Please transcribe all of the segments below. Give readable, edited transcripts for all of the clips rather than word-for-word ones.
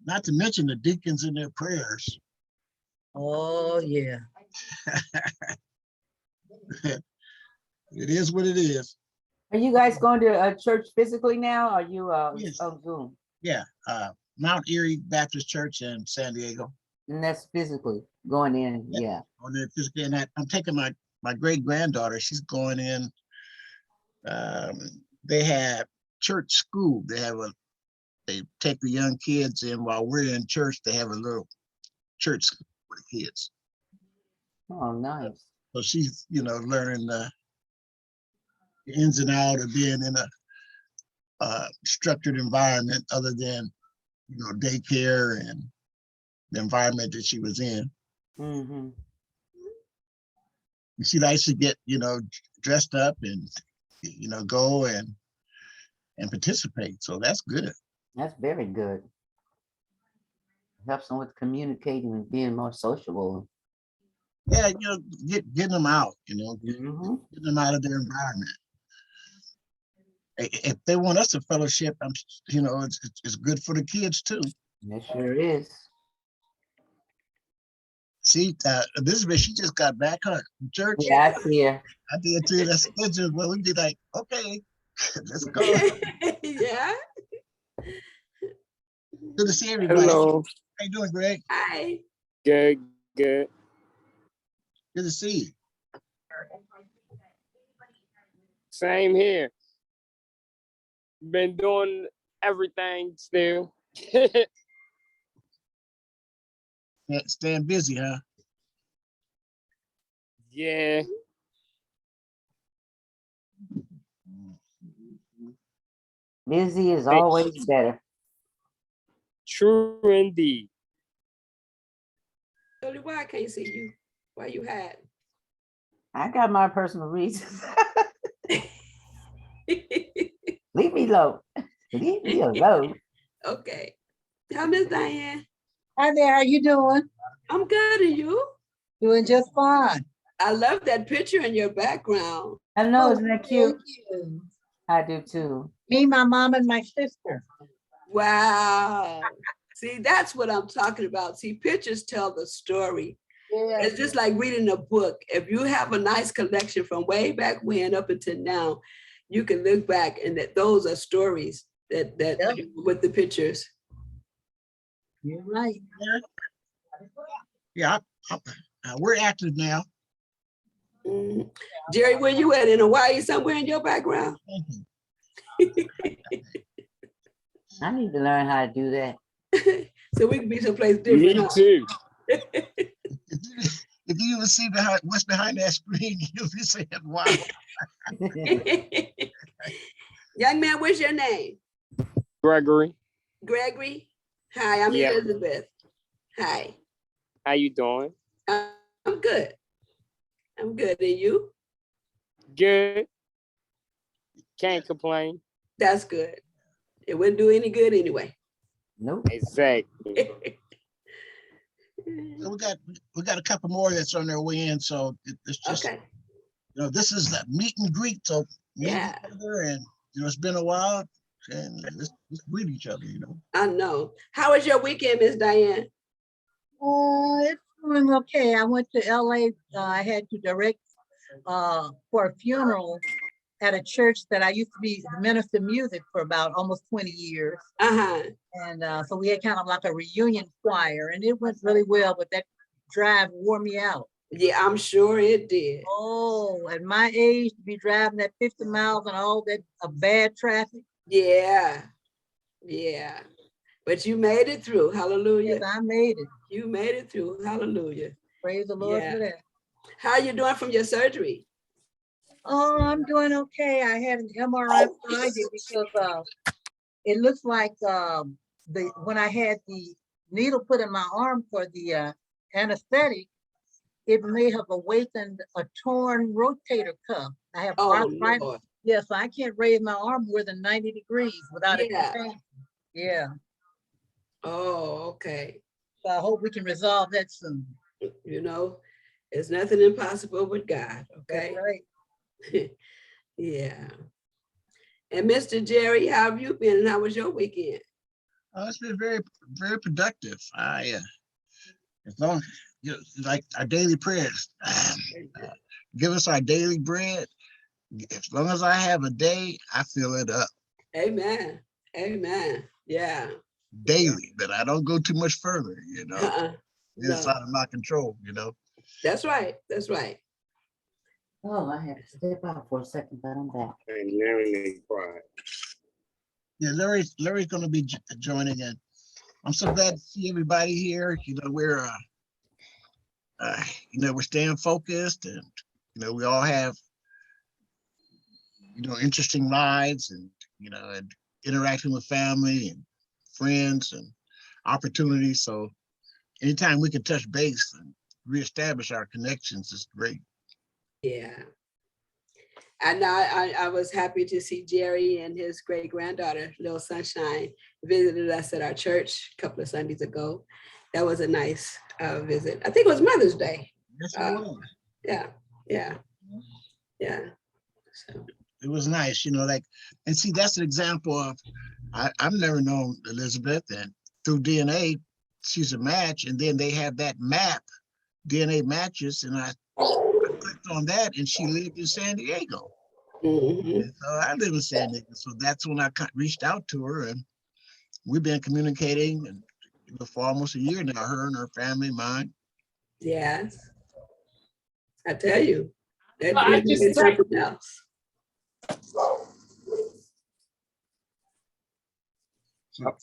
Not to mention the deacons in their prayers. Oh, yeah. It is what it is. Are you guys going to a church physically now? Or are you Yes. on Zoom? Yeah, Mount Erie Baptist Church in San Diego. And that's physically going in, yeah. On there physically, and I'm taking my great granddaughter. She's going in. They have church school. They take the young kids in while we're in church. They have a little church school for the kids. Oh, nice. So she's, learning the ins and outs of being in a structured environment other than, daycare and the environment that she was in. Mm-hmm. She likes to get, dressed up and, go and participate. So that's good. That's very good. Helps them with communicating and being more sociable. Yeah, getting them out, Mm-hmm. getting them out of their environment. If they want us to fellowship, it's good for the kids too. It sure is. See, Elizabeth, she just got back from church. Yeah, I see her. I did too. That's good. Well, we'd be like, okay, let's go. Yeah. Good to see everybody. Hello. How you doing, Greg? Hi. Good, good. Good to see you. Same here. Been doing everything still. Staying busy, huh? Yeah. Busy is always better. True indeed. Totally, why I can't see you? Why you hide? I got my personal reasons. Leave me alone. Leave me alone. Okay. Hi, Miss Diane. Hi there, how you doing? I'm good, and you? Doing just fine. I love that picture in your background. I know, Oh, isn't that cute? thank you. I do too. Me, my mom, and my sister. Wow. See, that's what I'm talking about. See, pictures tell the story. Yeah. It's just like reading a book. If you have a nice collection from way back when up until now, you can look back and those are stories that Yep. with the pictures. You're right. Yeah, we're active now. Mhm. Jerry, where you at, in Hawaii, somewhere in your background? I need to learn how to do that. So we can be someplace Me different. Huh? too. If you even see what's behind that screen, you'll be saying, wow. Young man, what's your name? Gregory, Gregory? Hi, I'm Yeah. Elizabeth. Hi. how you doing? I'm good. I'm good. And you? Good. Can't complain. That's good. It wouldn't do any good anyway. Nope. Exactly. So we got a couple more that's on their way in. So it's just, Okay. this is the meet and greet. So meet Yeah. each other, and it's been a while, and let's greet each other. I know. How was your weekend, Miss Diane? It's doing okay. I went to LA. I had to direct for a funeral at a church that I used to be the minister of music for about almost 20 years. Uh-huh. And so we had kind of like a reunion choir, and it went really well, but that drive wore me out. Yeah, I'm sure it did. Oh, at my age, to be driving that 50 miles and all that bad traffic. Yeah. Yeah. But you made it through. Hallelujah. Yes, I made it. You made it through. Hallelujah. Praise the Lord Yeah. for that. How you doing from your surgery? Oh, I'm doing okay. I had an MRI Friday because it looks like when I had the needle put in my arm for the anesthetic, it may have awakened a torn rotator cuff. I have Oh, arthritis. Lord. Yes, I can't raise my arm more than 90 degrees without it Yeah. pain. Yeah. Oh, okay. So I hope we can resolve that soon. You know, it's nothing impossible with God. That's Okay. right. Yeah. And Mr. Jerry, how have you been and how was your weekend? It's been very, very productive. As long, like our daily prayers, give us our daily bread. As long as I have a day, I fill it up Amen. Amen. Yeah. daily, but I don't go too much further, It's No, out of my control, that's right. That's right. Oh, I had to step out for a second, but I'm back. And now they quiet. Yeah, Larry's gonna be joining in. I'm so glad to see everybody here. We're we're staying focused, and we all have interesting lives, and and interacting with family and friends and opportunities. So anytime we can touch base and reestablish our connections is great. Yeah. And I was happy to see Jerry and his great granddaughter, Little Sunshine, visited us at our church a couple of Sundays ago. That was a nice visit. I think it was Mother's Day. Yes, it was. Yeah, yeah, yeah. So, It was nice, and see, that's an example of, I've never known Elizabeth, and through DNA, she's a match, and then they have that map, DNA matches, and I clicked on that, and she lived in San Diego. mhm. And so I live in San Diego, so that's when I reached out to her, and we've been communicating and for almost a year now, her and her family, mine. Yes. I tell you, that I DNA just is something else.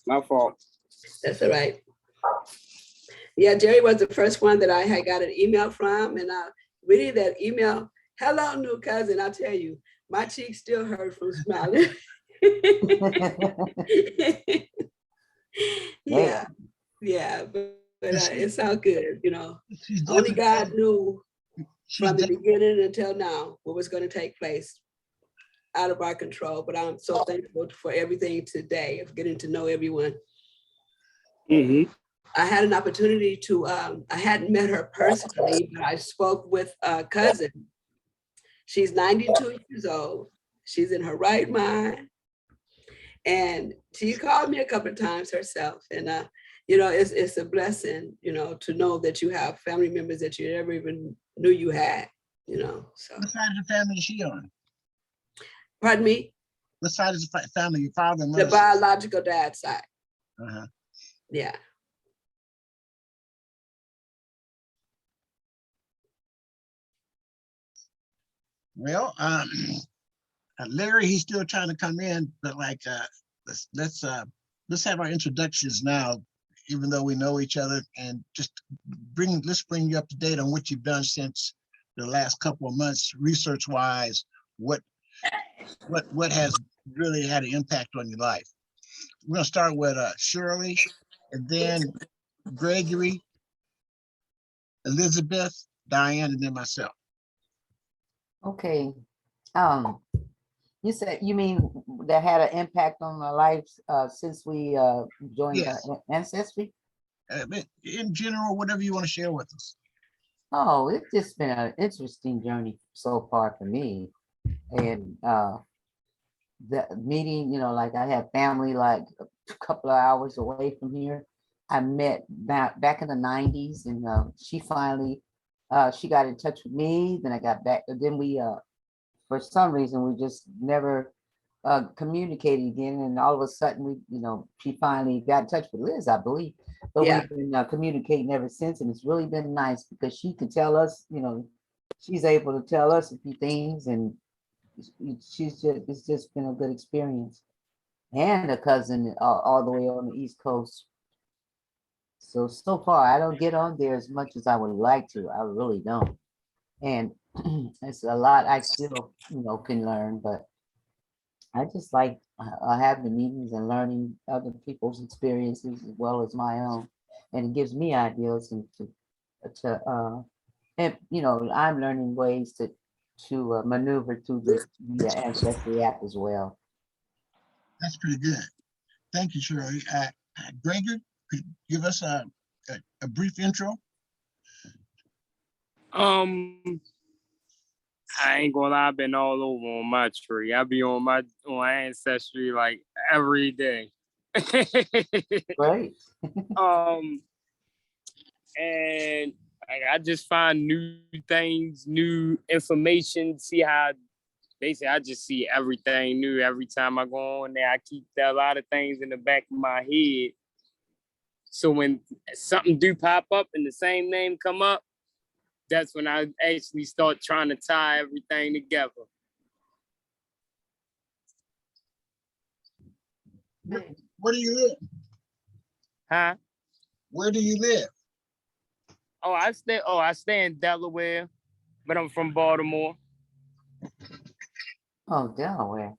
My fault. That's all right. Yeah, Jerry was the first one that I had got an email from, and reading that email, hello, new cousin. I tell you, my cheeks still hurt from smiling. Yeah, yeah, but it's all good, She's Only definitely, God knew she's from the definitely, beginning until now what was going to take place, out of our control. But I'm so thankful for everything today, of getting to know everyone. Mm-hmm. I had an opportunity to, I hadn't met her personally, but I spoke with a cousin. She's 92 years old. She's in her right mind. And she called me a couple of times herself. And, it's a blessing, to know that you have family members that you never even knew you had, so. what side of the family is she on? Pardon me? What side is the family, your father and The mother? biological dad side. Uh-huh. Yeah. Well, Larry, he's still trying to come in, but let's have our introductions now, even though we know each other, and just let's bring you up to date on what you've done since the last couple of months, research wise. What has really had an impact on your life? We're gonna start with Shirley, and then Gregory, Elizabeth, Diane, and then myself. Okay. You mean that had an impact on my life since we joined Yes. Ancestry? In general, whatever you want to share with us. Oh, it's just been an interesting journey so far for me. And the meeting, like I have family like a couple of hours away from here. I met back in the 90s, and she finally she got in touch with me. Then I got back. Then we for some reason we just never communicated again. And all of a sudden she finally got in touch with Liz, I believe. But Yeah. we've been communicating ever since, and it's really been nice because she could tell us, she's able to tell us a few things, and it's just been a good experience. And a cousin all the way on the East Coast. So far, I don't get on there as much as I would like to. I really don't. And it's a lot I still, can learn, but I just like having the meetings and learning other people's experiences as well as my own. And it gives me ideas and I'm learning ways to maneuver through the Ancestry app as well. That's pretty good. Thank you, Shirley. Gregory, could you give us a brief intro? I ain't gonna lie, I've been all over on my tree. I be on my ancestry like every day. Great. um, and I just find new things, new information. See how basically I just see everything new every time I go on there. I keep a lot of things in the back of my head. So when something do pop up and the same name come up, that's when I actually start trying to tie everything together. Where do you live? Huh? Where do you live? I stay in Delaware, but I'm from Baltimore. Oh, Delaware.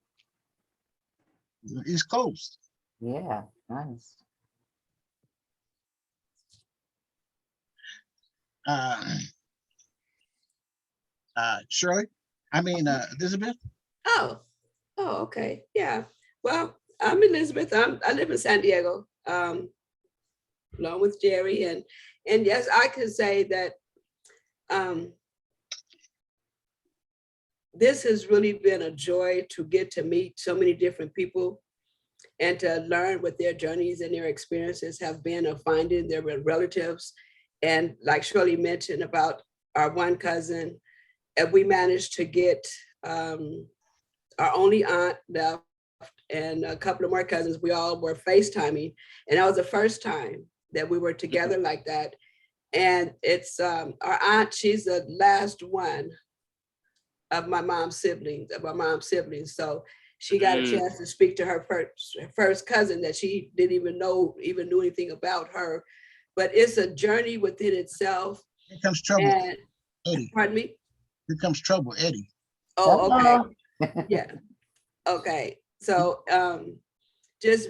The East Coast. Yeah, nice. Shirley, Elizabeth. Oh, okay. Yeah. Well, I'm Elizabeth. I live in San Diego, along with Jerry. And yes, I could say that this has really been a joy to get to meet so many different people and to learn what their journeys and their experiences have been of finding their relatives. And like Shirley mentioned about our one cousin, and we managed to get our only aunt left and a couple of more cousins. We all were FaceTiming, and that was the first time that we were together like that. And it's our aunt, she's the last one of my mom's siblings, So she got a chance to speak to her first cousin that she didn't even knew anything about her. But it's a journey within itself. Here comes trouble, And, Eddie. pardon me? Here comes trouble, Eddie. Oh, okay. Hello. Yeah. Okay. So just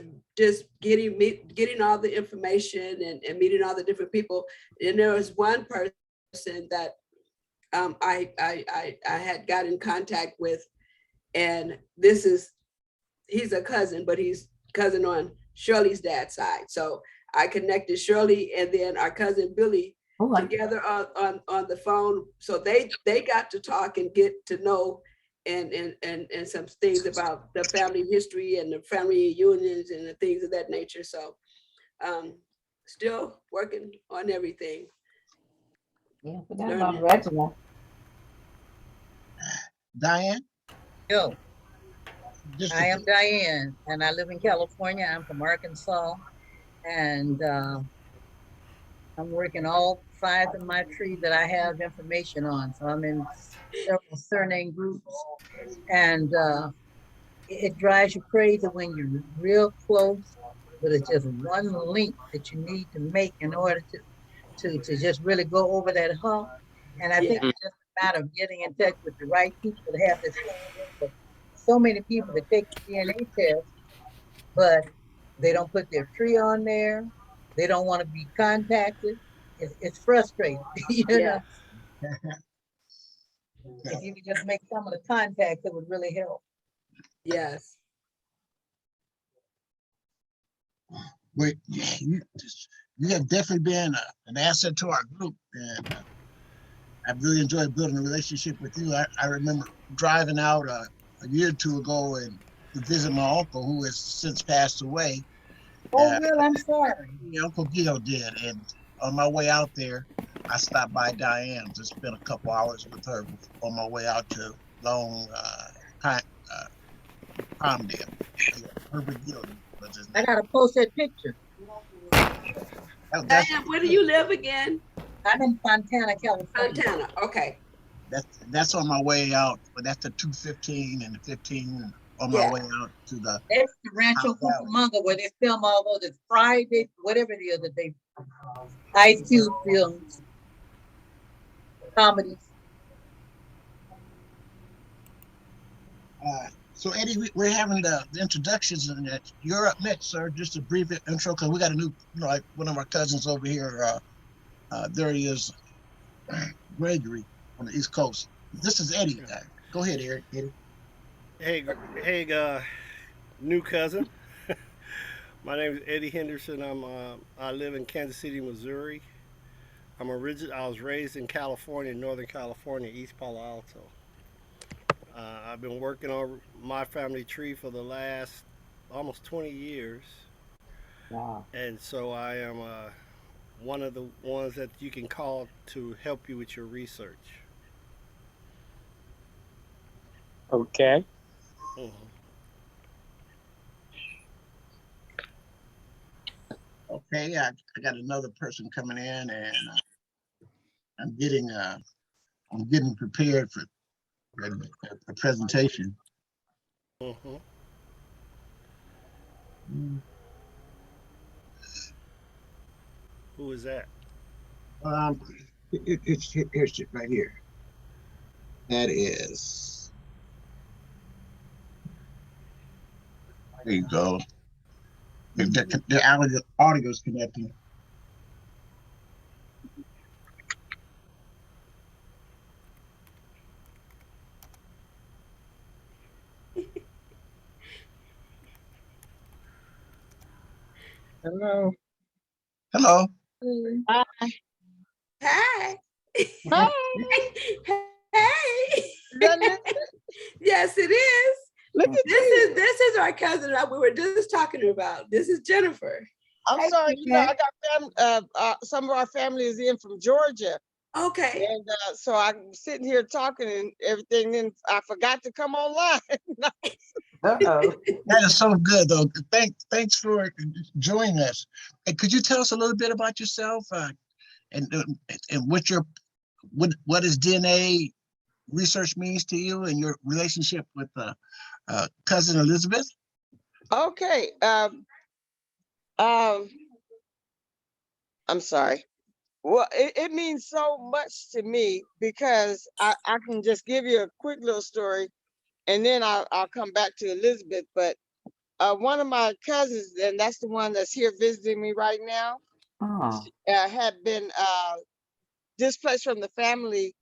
getting all the information and meeting all the different people. And there was one person that I had got in contact with, and he's a cousin, but he's cousin on Shirley's dad's side. So I connected Shirley and then our cousin Billy together on the phone. So they got to talk and get to know and some things about the family history and the family reunions and the things of that nature. So still working on everything. Yeah, forgot about Reginald. Diane? Yo, Just I am Diane, and I live in California. I'm from Arkansas, and I'm working all 5 of my trees that I have information on. So I'm in several surname groups, and it drives you crazy when you're real close, but it's just one link that you need to make in order to just really go over that hump. And I think Yeah. it's just a matter of getting in touch with the right people that have this thing. So many people that take the DNA test, but they don't put their tree on there. They don't want to be contacted. It's frustrating, you know. Yeah. If you could just make some of the contacts, it would really help. Yes. Wait, you have definitely been an asset to our group, and I've really enjoyed building a relationship with you. I remember driving out a year or two ago and to visit my uncle who has since passed away. Oh, well, I'm sorry. Uncle Gil did, and on my way out there, I stopped by Diane to spend a couple hours with her on my way out to Long Palmdale. Yeah, Herbert Gil was his I name. gotta post that picture. Diane, where do you live again? I'm in Fontana, California. Fontana. Okay. That's on my way out, but that's the 215 and the 15 on my Yeah. way out to the. That's the Rancho Cucamonga where they film all those Friday, whatever it is that they Ice Cube films, comedies. So Eddie, we're having the introductions, and you're up next, sir. Just a brief intro, because we got a new, like one of our cousins over here. There he is, Gregory on the East Coast. This is Eddie. Go ahead, Eric. Eddie. Hey, new cousin. My name is Eddie Henderson. I live in Kansas City, Missouri. I was raised in California, Northern California, East Palo Alto. I've been working on my family tree for the last almost 20 years. Wow. And so I am one of the ones that you can call to help you with your research. Okay. Mhm. Okay, I got another person coming in, and I'm getting prepared for the presentation. Mhm. Who is that? Um, here's it right here. That is. There you go. The audio is connecting. Hello. Hello. Hi. Hi. Hi. Hey. Is that Elizabeth? Yes, it is. Look at This you. is our cousin that we were just talking about. This is Jennifer. I'm Hey, sorry, Jen. I got some of our family is in from Georgia. Okay. And so I'm sitting here talking and everything, and I forgot to come online. Uh-oh. That is so good, though. Thanks for joining us. And could you tell us a little bit about yourself, and what does DNA research means to you, and your relationship with cousin Elizabeth? Okay. Um, I'm sorry. Well, it means so much to me because I can just give you a quick little story and then I'll come back to Elizabeth. But one of my cousins, and that's the one that's here visiting me right now, Oh. had been displaced from the family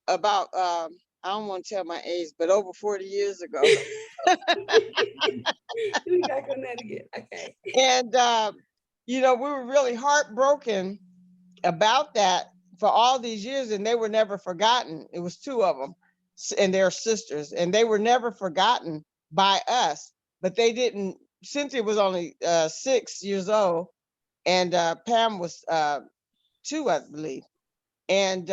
about, I don't want to tell my age, but over 40 years ago. We got on that again. Okay. And, we were really heartbroken about that for all these years, and they were never forgotten. It was two of them and their sisters, and they were never forgotten by us. But they didn't. Cynthia was only 6 years old, and Pam was 2, I believe. And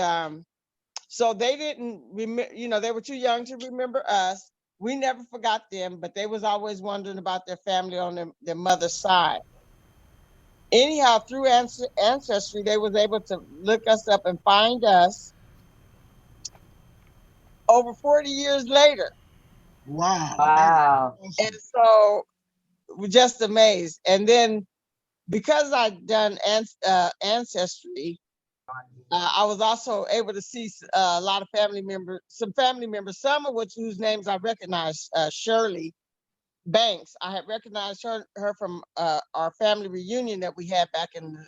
so they didn't remember. They were too young to remember us. We never forgot them, but they was always wondering about their family on their mother's side. Anyhow, through ancestry, they was able to look us up and find us over 40 years later. Wow. Wow. And so we're just amazed. And then because I'd done ancestry, I was also able to see a lot of family members, some of which whose names I recognized. Shirley Banks, I had recognized her from our family reunion that we had back in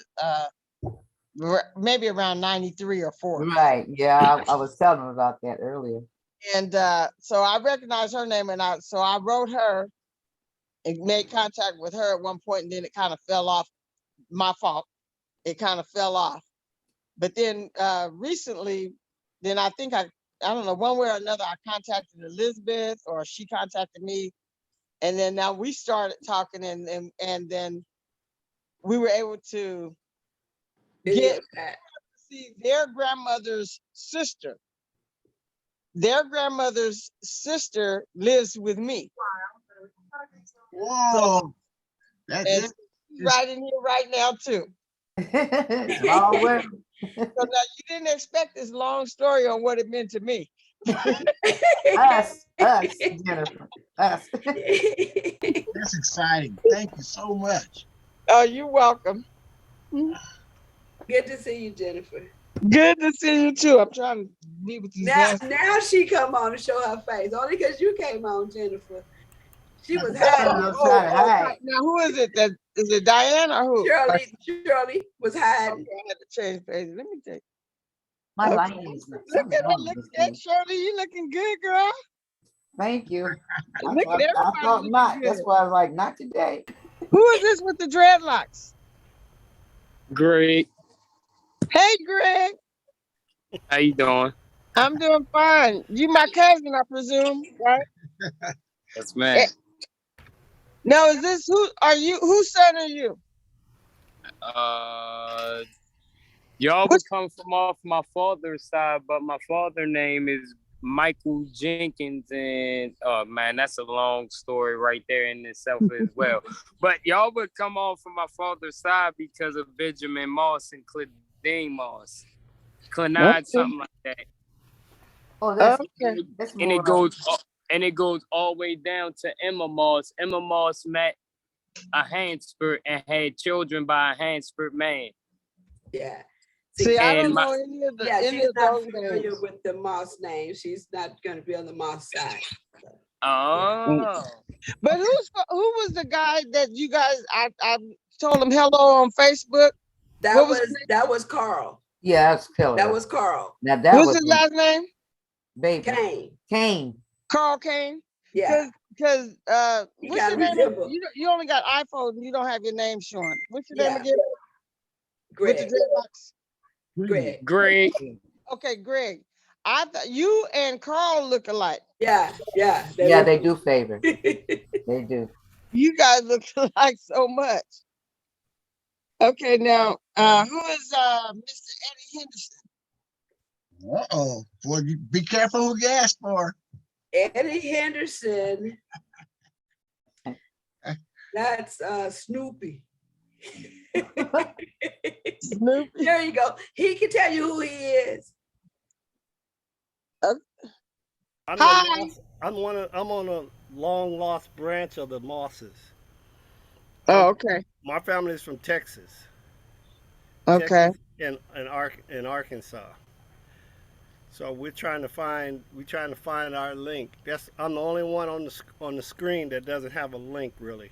maybe around 93 or 4. Right. Yeah, I was telling him about that earlier. And so I recognized her name, and so I wrote her and made contact with her at one point, and then it kind of fell off. My fault. It kind of fell off. But then recently, then I think I don't know, one way or another, I contacted Elizabeth or she contacted me. And then now we started talking, and then we were able to Video get chat. see their grandmother's sister. Their grandmother's sister lives with me. Whoa. That And is she's right in here right now too. Small world. So now you didn't expect this long story on what it meant to me. Us, Jennifer, us. that's exciting. Thank you so much. Oh, you're welcome. Good to see you, Jennifer. Good to see you too. I'm trying to be with these glasses. Now she come on and show her face. Only because you came on, Jennifer. She was I hiding. was trying to hide. Now who is it? Is it Diane or who? Shirley was hiding. Okay, I had to change pages. Let me take. My Okay. lighting is Look something at her, wrong look with at this that, thing. Shirley. You looking good, girl. Thank you. I Look thought, at I everybody thought looking not. good. That's why I was like, not today. Who is this with the dreadlocks? Great. Hey, Greg. How you doing? I'm doing fine. You my cousin, I presume, right? Yes, Eh, man. Now, is this who are you? Whose son are you? Uh, y'all What's would come from off my father's side, but my father name is Michael Jenkins, and oh man, that's a long story right there in itself as well. But y'all would come off from my father's side because of Benjamin Moss and Claudine Moss, Clenide, okay? something like that. Oh, Okay. that's And it more. goes and it goes all the way down to Emma Moss. Emma Moss met a Hanspert and had children by a Hanspert man. Yeah. See, I And don't my know Yeah, any she's of not those familiar names. with the Moss name. She's not going to be on the Moss side. Mm. oh, But who was the guy that you guys? I told him hello on Facebook. What was That was Carl. Yeah, that's That killer. was Carl Now that what's was his last name? baby Kane. Kane. Carl Kane. Yeah, Cause you what's got to your name? remember You only got iPhone. You don't have your name showing. What's your name Yeah, again? With the Greg. dreadlocks. Greg. great. Okay, Greg. I thought you and Carl look alike. Yeah, yeah. Yeah, they do favor. They They do. You guys look alike so much. Okay, now who is Mr. Eddie Henderson? Uh-oh. Boy, you be careful who you ask for. Eddie Henderson. That's Snoopy. Snoopy. There you go. He can tell you who he is. Hi. I'm on a long lost branch of the Mosses. Oh, I'm, okay. my family is from Texas. Okay. Texas and Arkansas. So we're trying to find our link. I'm the only one on the screen that doesn't have a link really,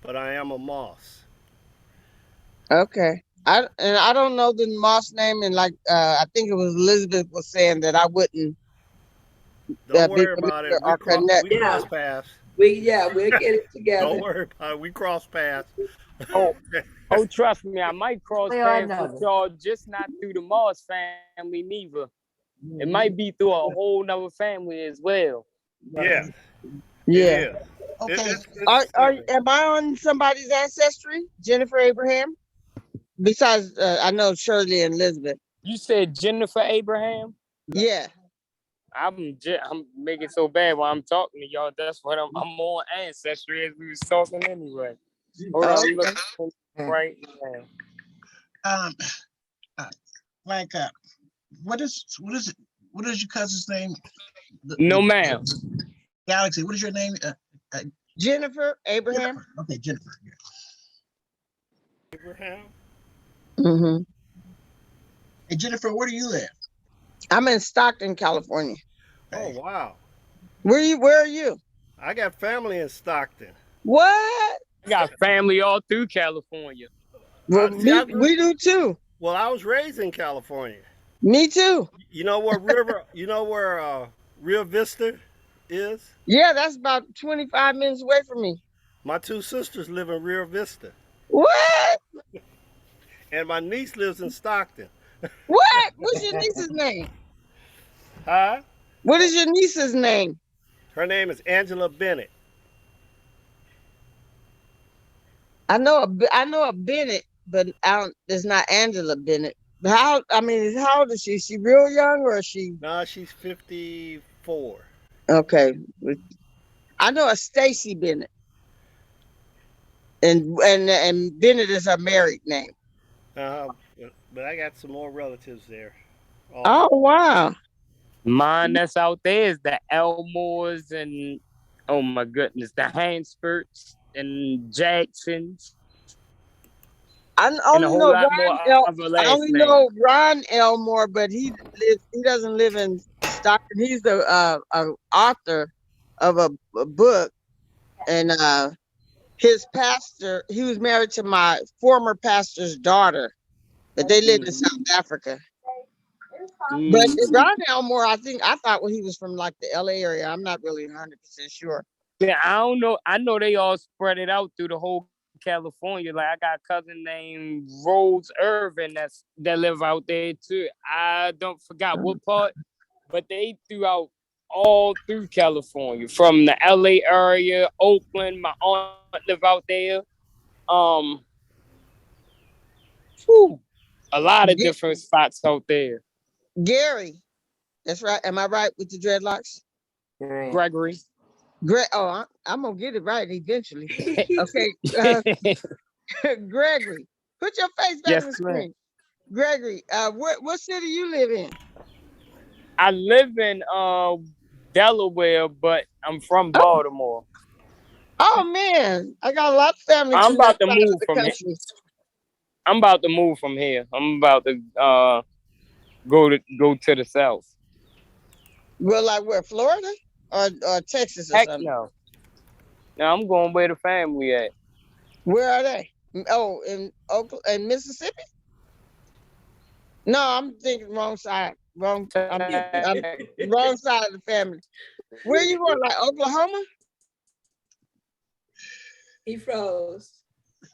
but I am a Moss. Okay. I don't know the Moss name, and like I think it was Elizabeth was saying that I wouldn't Don't be worry about familiar it. or connect. We Yeah, cross paths. we'll get it Don't together. worry about it. We cross paths. Oh, oh, trust me, I might cross Way or paths with another. y'all, just not through the Moss family, neither. It might be through a whole nother family as well. Yeah, it Yeah. is. Okay. Am I on somebody's ancestry? Jennifer Abraham? Besides, I know Shirley and Elizabeth. You said Jennifer Abraham? Yeah. I'm making so bad while I'm talking to y'all. That's what I'm on ancestry as we was talking anyway. Hold on, I'm Okay. looking right now. Um, like, what is it? What is your cousin's name? No, ma'am. Galaxy. What is your name? Jennifer Abraham. Jennifer. Okay, Jennifer. Yeah. Abraham. Mm-hmm. Hey, Jennifer, where do you live? I'm in Stockton, California. Oh Okay. wow. Where are you? I got family in Stockton. What? I got family all through California. Well, See, we do too. well, I was raised in California. Me too. You know where River? You know where Rio Vista is? Yeah, that's about 25 minutes away from me. My two sisters live in Rio Vista, What? and my niece lives in Stockton. What? What's your niece's name? Huh? What is your niece's name? Her name is Angela Bennett. I know a Bennett, but I don't. It's not Angela Bennett. But how? I mean, how old is she? Is she real young or is she? No, she's 54. Okay. I know a Stacy Bennett, and Bennett is her married name. Uh, but I got some more relatives there. Oh Also, wow. Mine that's out there is the Elmores and oh my goodness, the Hansfords and Jacksons I and a only whole know lot more other I last only names. know Ron Elmore, but he doesn't live in Stockton. He's the author of a book, and his pastor. He was married to my former pastor's daughter, but they lived in South Africa. But Mm. Ron Elmore, I thought he was from like the LA area. I'm not really 100% sure. Yeah, I don't know. I know they all spread it out through the whole California. Like I got a cousin named Rose Irvin that live out there too. I don't forgot what part, but they throughout all through California, from the LA area, Oakland. My aunt live out there. Um, whew, a lot of Ge- different spots out there. Gary, that's right. Am I right with the dreadlocks? Great. Gregory. Oh, I'm gonna get it right eventually. Okay, Gregory, put your face back Yes, on the ma'am. screen. Gregory, what city you live in? I live in Delaware, but I'm from Baltimore. Oh man, I got a lot of family I'm from that about to side of move the from here. country. I'm about to move from here. I'm about to go to the south. Well, like where, Florida or Texas or Heck something? no. Now I'm going where the family at. Where are they? Oh, in Oakland, in Mississippi? No, I'm thinking wrong side. I'm wrong side of the family. Where you going? Like Oklahoma? He froze.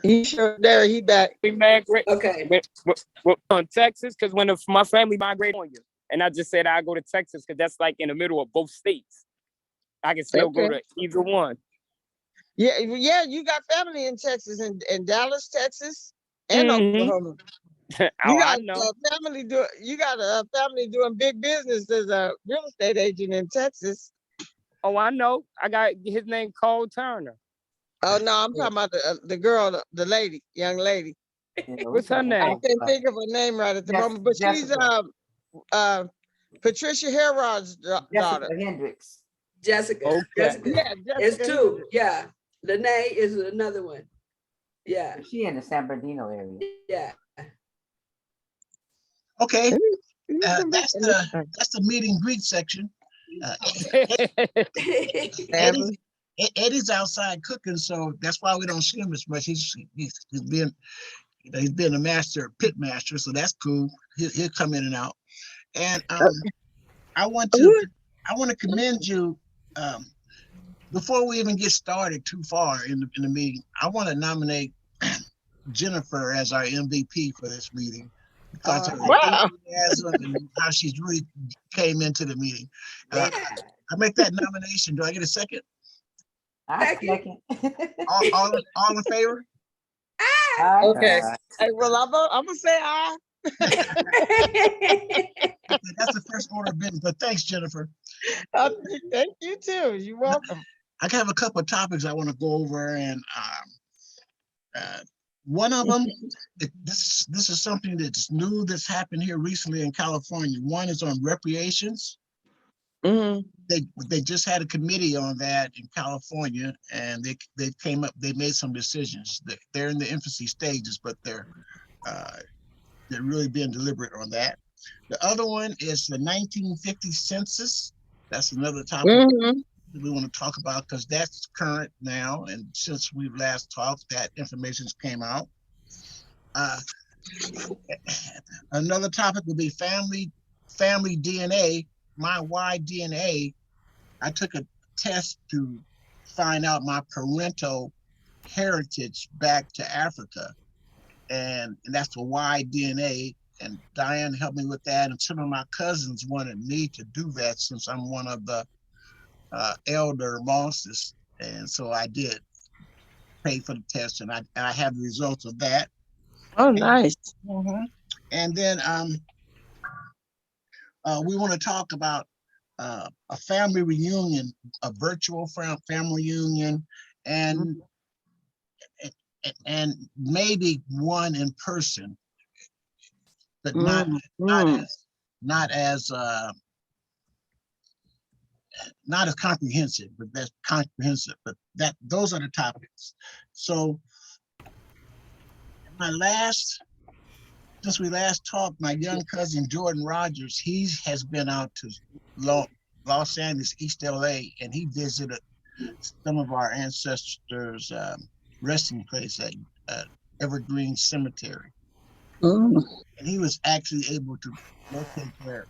He sure there. He back. We migrate. Okay. We're on Texas because when my family migrated on you, and I just said I go to Texas because that's like in the middle of both states. I can still go Okay. to either one. Yeah, yeah. You got family in Texas, in Dallas, Texas, and Mhm. Oklahoma. Oh, You I got know. a family do. You got a family doing big business as a real estate agent in Texas. Oh, I know. I got his name Cole Turner. Oh no, I'm talking about the girl, the lady, young lady. Yeah, we What's her talking I name? can't think of her name right at the moment, but she's Jessica. Patricia Herod's daughter. Jessica Hendricks. Jessica. Okay. Jessica. Yeah, It's Jessica. two. Yeah. Lene is another one. Yeah. She in the San Bernardino area. Yeah. Okay, Hendricks. that's the meet and greet section. Family. Eddie's outside cooking, so that's why we don't see him as much. He's being, he's been a pit master, so that's cool. He'll come in and out. And I want to commend you. Before we even get started too far in the meeting, I want to nominate Jennifer as our MVP for this meeting because of her Wow. enthusiasm and how she's really came into the meeting. I make that nomination. Do I get a second? I second. All in favor? Okay. Hey, well, I'm gonna say aye. That's the first order of business. But thanks, Jennifer. Thank you too. You're welcome. I have a couple of topics I want to go over, and one of them, this is something that's new that's happened here recently in California. One is on reparations. Mm-hmm. They just had a committee on that in California, and they came up. They made some decisions. They're in the infancy stages, but they're really being deliberate on that. The other one is the 1950 census. That's another topic that we want to talk about because that's current now. And since we've last talked, that information came out. Another topic would be family DNA, my Y-DNA. I took a test to find out my parental heritage back to Africa. And that's the Y-DNA. And Diane helped me with that. And some of my cousins wanted me to do that since I'm one of the elder bosses. And so I did pay for the test, and I have the results of that. Oh, nice. And then we want to talk about a family reunion, a virtual family reunion, and maybe one in person, but not as comprehensive, but that's comprehensive. But those are the topics. So since we last talked, my young cousin Jordan Rogers, he has been out to Los Angeles, East LA, and he visited some of our ancestors' resting place at Evergreen Cemetery. And he was actually able to locate their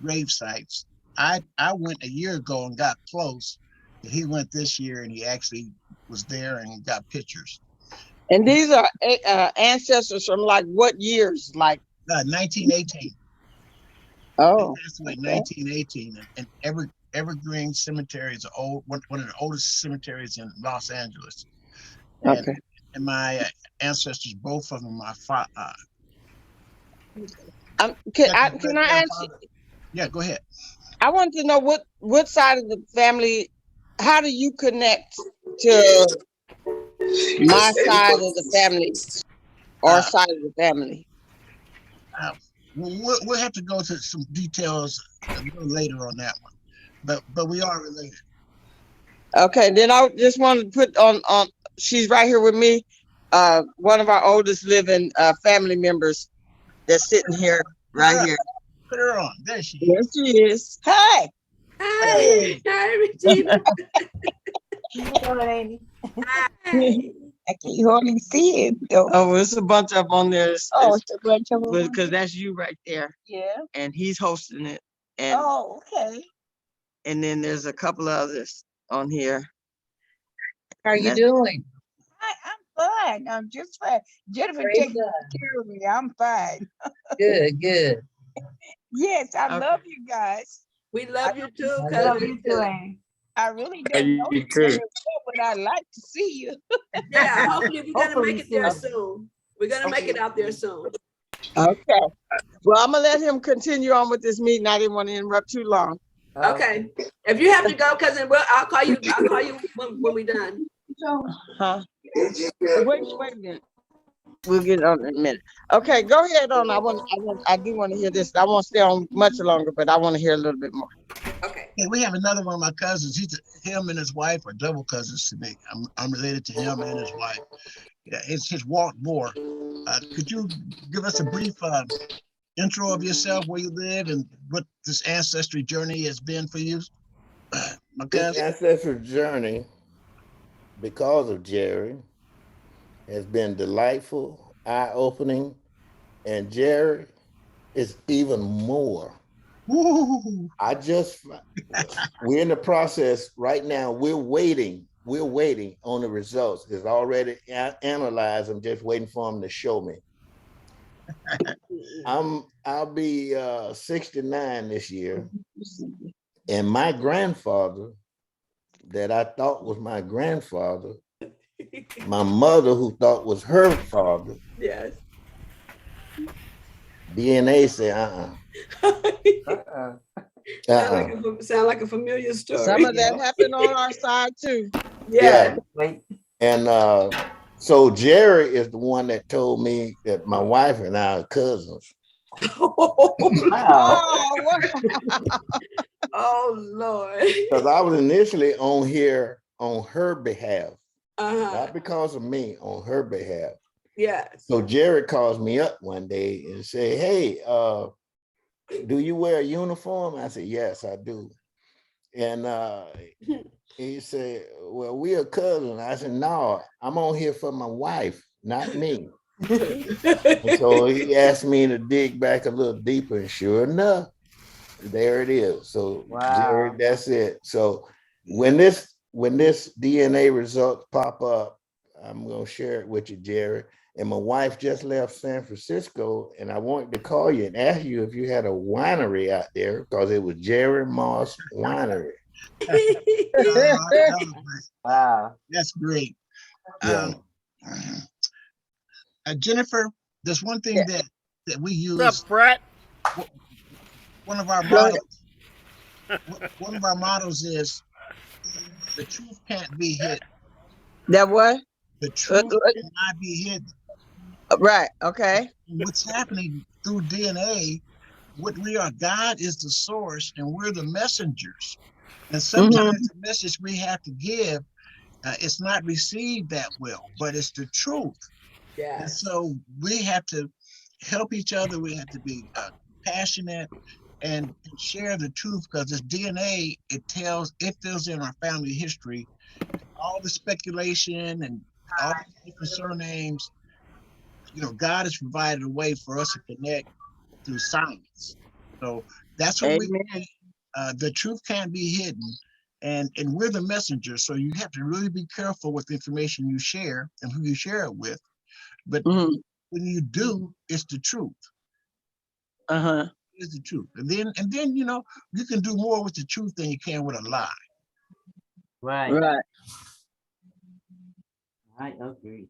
grave sites. I went a year ago and got close. He went this year and he actually was there and got pictures. And these are ancestors from like what years? Like 1918. Oh, Passed away in okay. 1918, and Evergreen Cemetery is one of the oldest cemeteries in Los Angeles. And, Okay. and my ancestors, both of them, second Can great I ask you? grandfather. Yeah, go ahead. I want to know what side of the family. How do you connect to my side of the family or Uh, side of the family? we'll have to go to some details a little later on that one, but we are related. Okay, then I just want to put on. She's right here with me. One of our oldest living family members that's sitting here, Put her right up. here. Put her on. There she Yes, is. she is. Hey, Hi, hi, Regina. How you doing, Amy? Hi. I can't hardly see it though. Oh, it's a bunch of them on there. Oh, it's a bunch of them. Because that's you right there. Yeah. And he's hosting it. And okay. And then there's a couple others on here. How are you doing? I'm fine. I'm just fine. Jennifer Praise taking God. care of me. I'm fine. Good, good. Yes, I Okay. love you guys. We love you too, I Love love cousin. you too, Amy. I really Love don't know you you too. very well, but I like to see you. Yeah, hopefully we're gonna Hopefully make it there soon. soon. We're gonna make it out there soon. Okay. Well, I'm gonna let him continue on with this meeting. I didn't want to interrupt too long. Okay. If you have to go, cousin, well, I'll call you. I'll call you when we're done. Huh? Wait a minute. We'll get on in a minute. Okay, go ahead on. I do want to hear this. I won't stay on much longer, but I want to hear a little bit more. Okay. Yeah, we have another one of my cousins. Him and his wife are double cousins to me. I'm related to him and his wife. Yeah, it's his Walt Moore. Could you give us a brief intro of yourself, where you live, and what this ancestry journey has been for you, my This cousin? ancestral journey, because of Jerry, has been delightful, eye-opening, and Jerry is even more. Woo! We're in the process right now. We're waiting on the results. It's already analyzed. I'm just waiting for them to show me. I'll be 69 this year, and my grandfather, that I thought was my grandfather, my mother, who thought was her father, Yes. DNA say Sound like a familiar story. Some of that happened on our side too. Yeah. Wait. And so Jerry is the one that told me that my wife and I are cousins. Wow. Oh Lord. Because I was initially on here on her behalf, Uh-huh. not because of me, on her behalf. Yes. So Jerry calls me up one day and say, "Hey, do you wear a uniform?" I said, "Yes, I do." And he said, "Well, we are cousins." I said, "No, I'm on here for my wife, not me." And so he asked me to dig back a little deeper, and sure enough, there it is. So Wow. Jerry, that's it. So when this DNA results pop up, I'm gonna share it with you, Jerry. And my wife just left San Francisco, and I wanted to call you and ask you if you had a winery out there, because it was Jerry Moss Winery. Wow. That's great. Yeah. Jennifer, there's one thing that we use. What's up, Brett? One of our mottos. One of our mottos is the truth can't be hidden. That what? The truth cannot be hidden. Right. Okay. What's happening through DNA, what we are, God is the source and we're the messengers. And sometimes the message we have to give, it's not received that well, but it's the truth. Yeah. And so we have to help each other. We have to be passionate and share the truth, because this DNA, it fills in our family history, all the speculation and all the different surnames. You know, God has provided a way for us to connect through science. So that's what we need. The truth can't be hidden, and we're the messenger. So you have to really be careful with the information you share and who you share it with. But when you do, it's the truth. is the truth. And then, you know, you can do more with the truth than you can with a lie. Right, Right. I agree.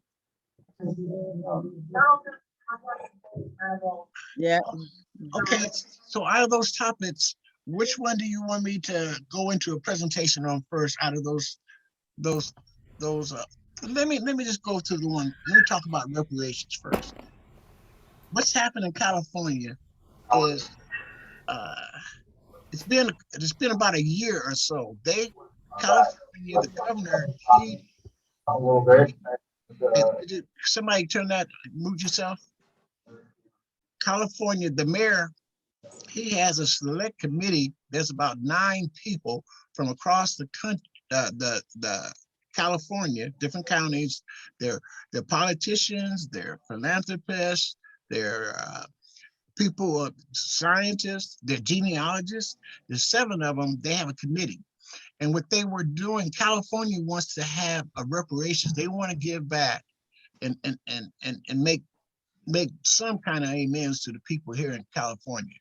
Yeah. Okay, so out of those topics, which one do you want me to go into a presentation on first out of those let me just go to the one. Let me talk about reparations first. What's happened in California is uh it's been about a year or so. California, the governor, somebody turn that, mute yourself. California, the mayor, he has a select committee. There's about 9 people from across the country, the California, different counties. They're politicians, they're philanthropists, they're people, scientists, they're genealogists. There's 7 of them. They have a committee. And what they were doing, California wants to have a reparations. They want to give back and make some kind of amends to the people here in California.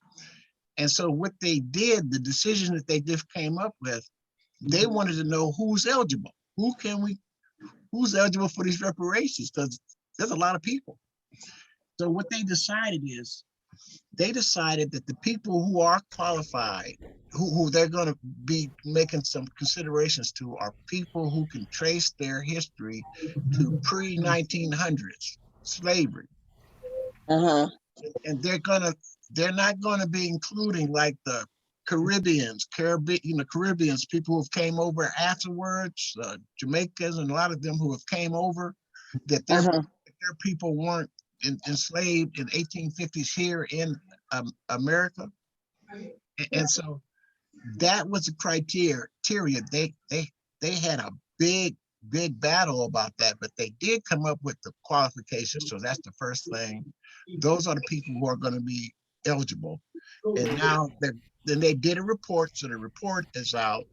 And so what they did, the decision that they just came up with, they wanted to know who's eligible. Who's eligible for these reparations? Because there's a lot of people. So what they decided is, they decided that the people who are qualified, who they're going to be making some considerations to, are people who can trace their history to pre-1900s slavery. Uh-huh. And they're not gonna be including like the Caribbeans, people who've came over afterwards, Jamaicans, and a lot of them who have came over, that their people weren't enslaved in 1850s here in America. And so that was the criteria. They had a big battle about that, but they did come up with the qualifications. So that's the first thing. Those are the people who are going to be eligible. And now then they did a report, so the report is out,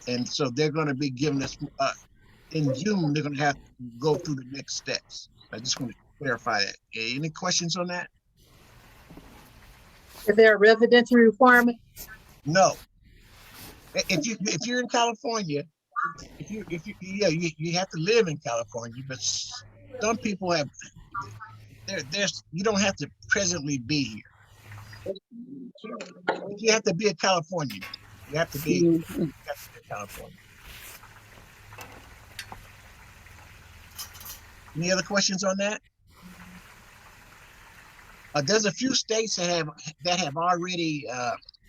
and so they're going to be giving us in June. They're going to have to go through the next steps. I just want to clarify that. Any questions on that? Is there a residency requirement? No. If you're in California, you have to live in California, but some people have you don't have to presently be here. You have to be a Californian. You have to be a Californian. Any other questions on that? There's a few states that have already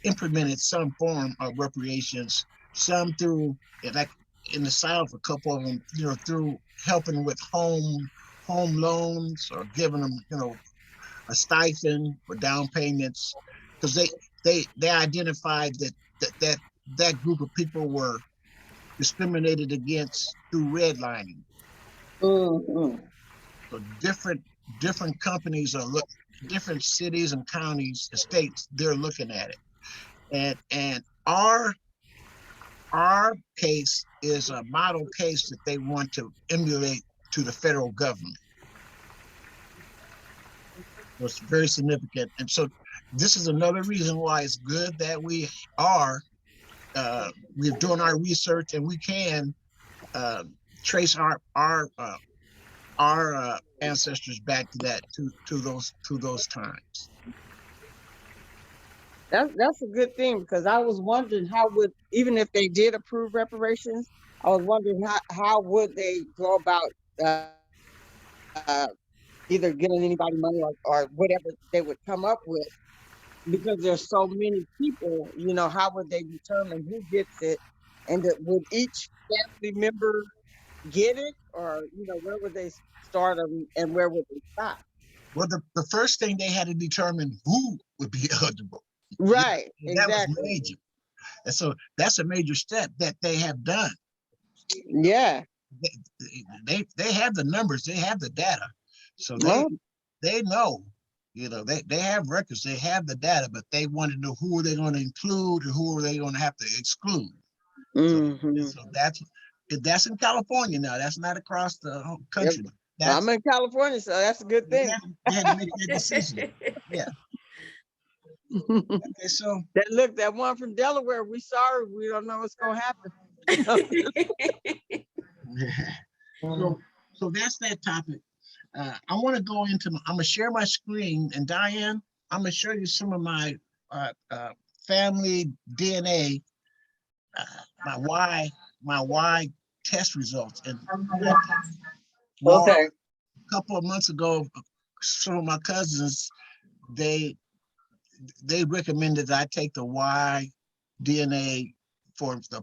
implemented some form of reparations. Some through, like in the South, a couple of them, through helping with home loans, or giving them, a stipend for down payments, because they identified that group of people were discriminated against through redlining. So different companies different cities and counties and states, they're looking at it. And our case is a model case that they want to emulate to the federal government. Was very significant. And so this is another reason why it's good that we're doing our research, and we can trace our ancestors back to those times. That's a good thing, because I was wondering even if they did approve reparations, I was wondering how would they go about either getting anybody money, or whatever they would come up with, because there's so many people, how would they determine who gets it, and would each family member get it, or where would they start and where would they stop? Well, the first thing, they had to determine who would be eligible. Right, That exactly. was major. And so that's a major step that they have done. Yeah. They have the numbers, they have the data. So they know, they have records, they have the data, but they want to know who are they going to include and who are they going to have to exclude. So that's in California now. That's not across the whole country. I'm in California, so that's a good thing. They had to make that decision. Yeah. Okay, so That one from Delaware, we sorry, we don't know what's gonna happen. so that's that topic. I want to go into. I'm gonna share my screen, and Diane, I'm gonna show you some of my family DNA, my Y test results. And Okay. a couple of months ago, some of my cousins, they recommended that I take the Y DNA for the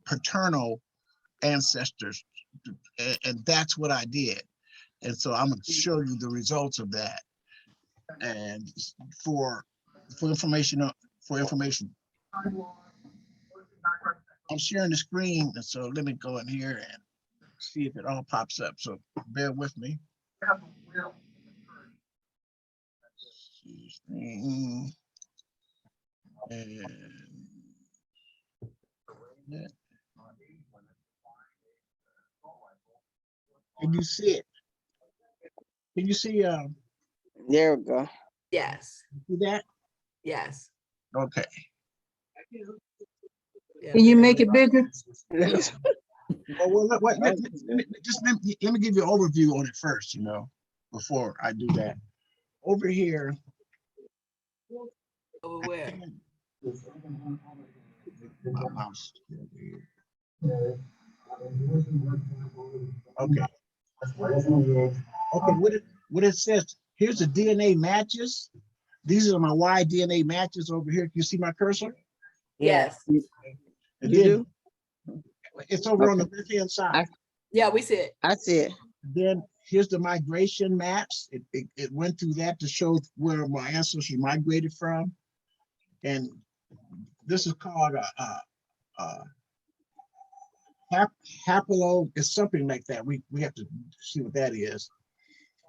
paternal ancestors, and that's what I did. And so I'm going to show you the results of that. And for information, I'm sharing the screen, and so let me go in here and see if it all pops up. So bear with me. And can you see it? Can you see There we go. Yes, see that? yes. Okay. Yeah, Can you make it bigger? Oh, well, let me give you an overview on it first, before I do that. Over here. over where? My mouse. Okay. Okay, what it says, here's the DNA matches. These are my Y DNA matches over here. Can you see my cursor? Yes. And You do? it's over on the left-hand side. Yeah, we see it. I see it. Then here's the migration maps. It went through that to show where my ancestors migrated from. And this is called haplo, it's something like that. We have to see what that is.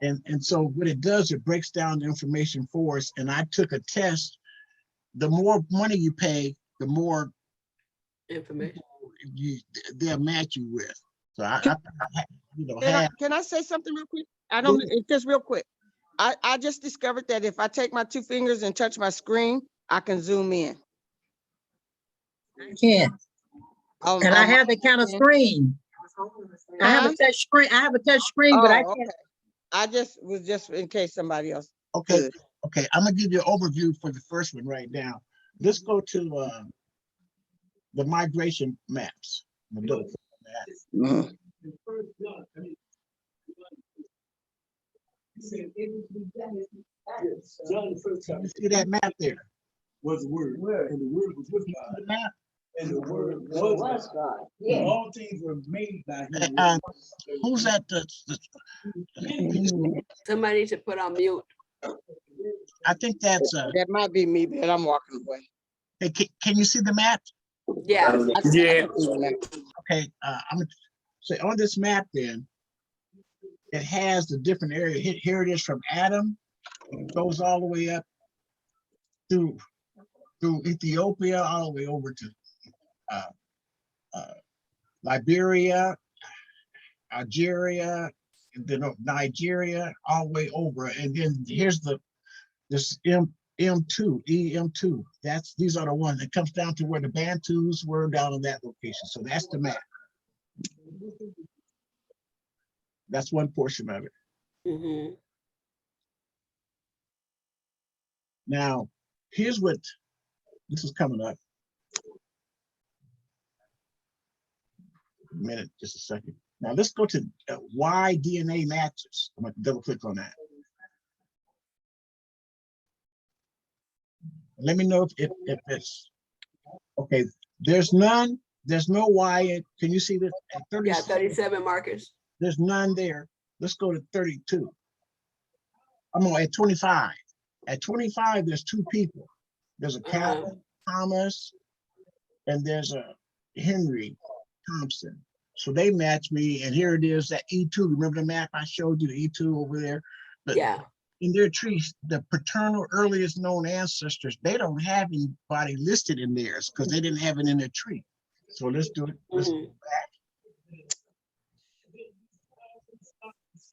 And so what it does, it breaks down the information for us. And I took a test. The more money you pay, the more Information. they'll match you with. So Can I say something real quick? Just real quick. I just discovered that if I take my 2 fingers and touch my screen, I can zoom in. I can't. And I have the kind of screen. I have a touch screen. I have a touch screen, but I can't. Okay. I was just in case somebody else. Okay. could. Okay, I'm gonna give you an overview for the first one right now. Let's go to the migration maps. I'm gonna double click on that. You see that map there? Was the word. And the word was with God. The map? And the word was God. Yeah. All things were made by him. Who's that? Somebody needs to put on mute. I think that's That might be me, but I'm walking away. hey, can you see the map? Yeah. Yeah. Okay, I'm gonna say on this map then, it has the different area. Here it is from Adam. It goes all the way up through Ethiopia, all the way over to Liberia, Algeria, and then Nigeria, all the way over. And then here's this M2, EM2. These are the ones that comes down to where the Bantus were down in that location. So that's the map. That's one portion of it. Mm-hmm. Now, here's what this is coming up. A minute, just a second. Now let's go to Y DNA matches. I'm gonna double click on that. Let me know if it's okay. There's none. There's no Y. Can you see this? At 37, Yeah, 37 markers. there's none there. Let's go to 32. I'm on at 25. At 25, there's 2 people. There's a Calvin Thomas, and there's a Henry Thompson. So they match me, and here it is, that E2. Remember the map I showed you, the E2 over there? But yeah. In their trees, the paternal earliest known ancestors, they don't have anybody listed in theirs because they didn't have it in their tree. So let's do it. Let's go back.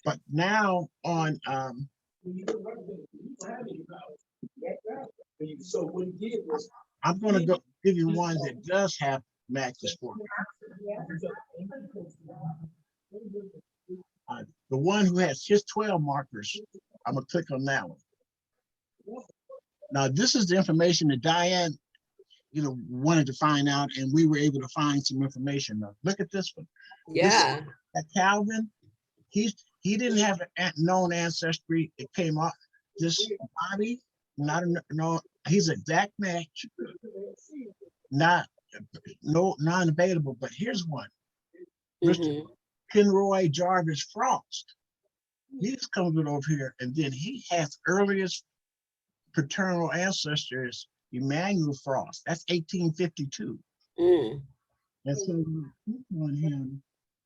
But now on So what he did was. I'm gonna go give you one that does have matches for me. The one who has his 12 markers, I'm gonna click on that one. Now, this is the information that Diane, wanted to find out, and we were able to find some information. Now, look at this one. Yeah. That Calvin, he didn't have a known ancestry. It came off this Bobby, no, he's an exact match, non-debatable. But here's one, Mr. Kenroy Jarvis Frost. He's coming over here, and then he has earliest paternal ancestors, Emmanuel Frost. That's 1852. And so on him,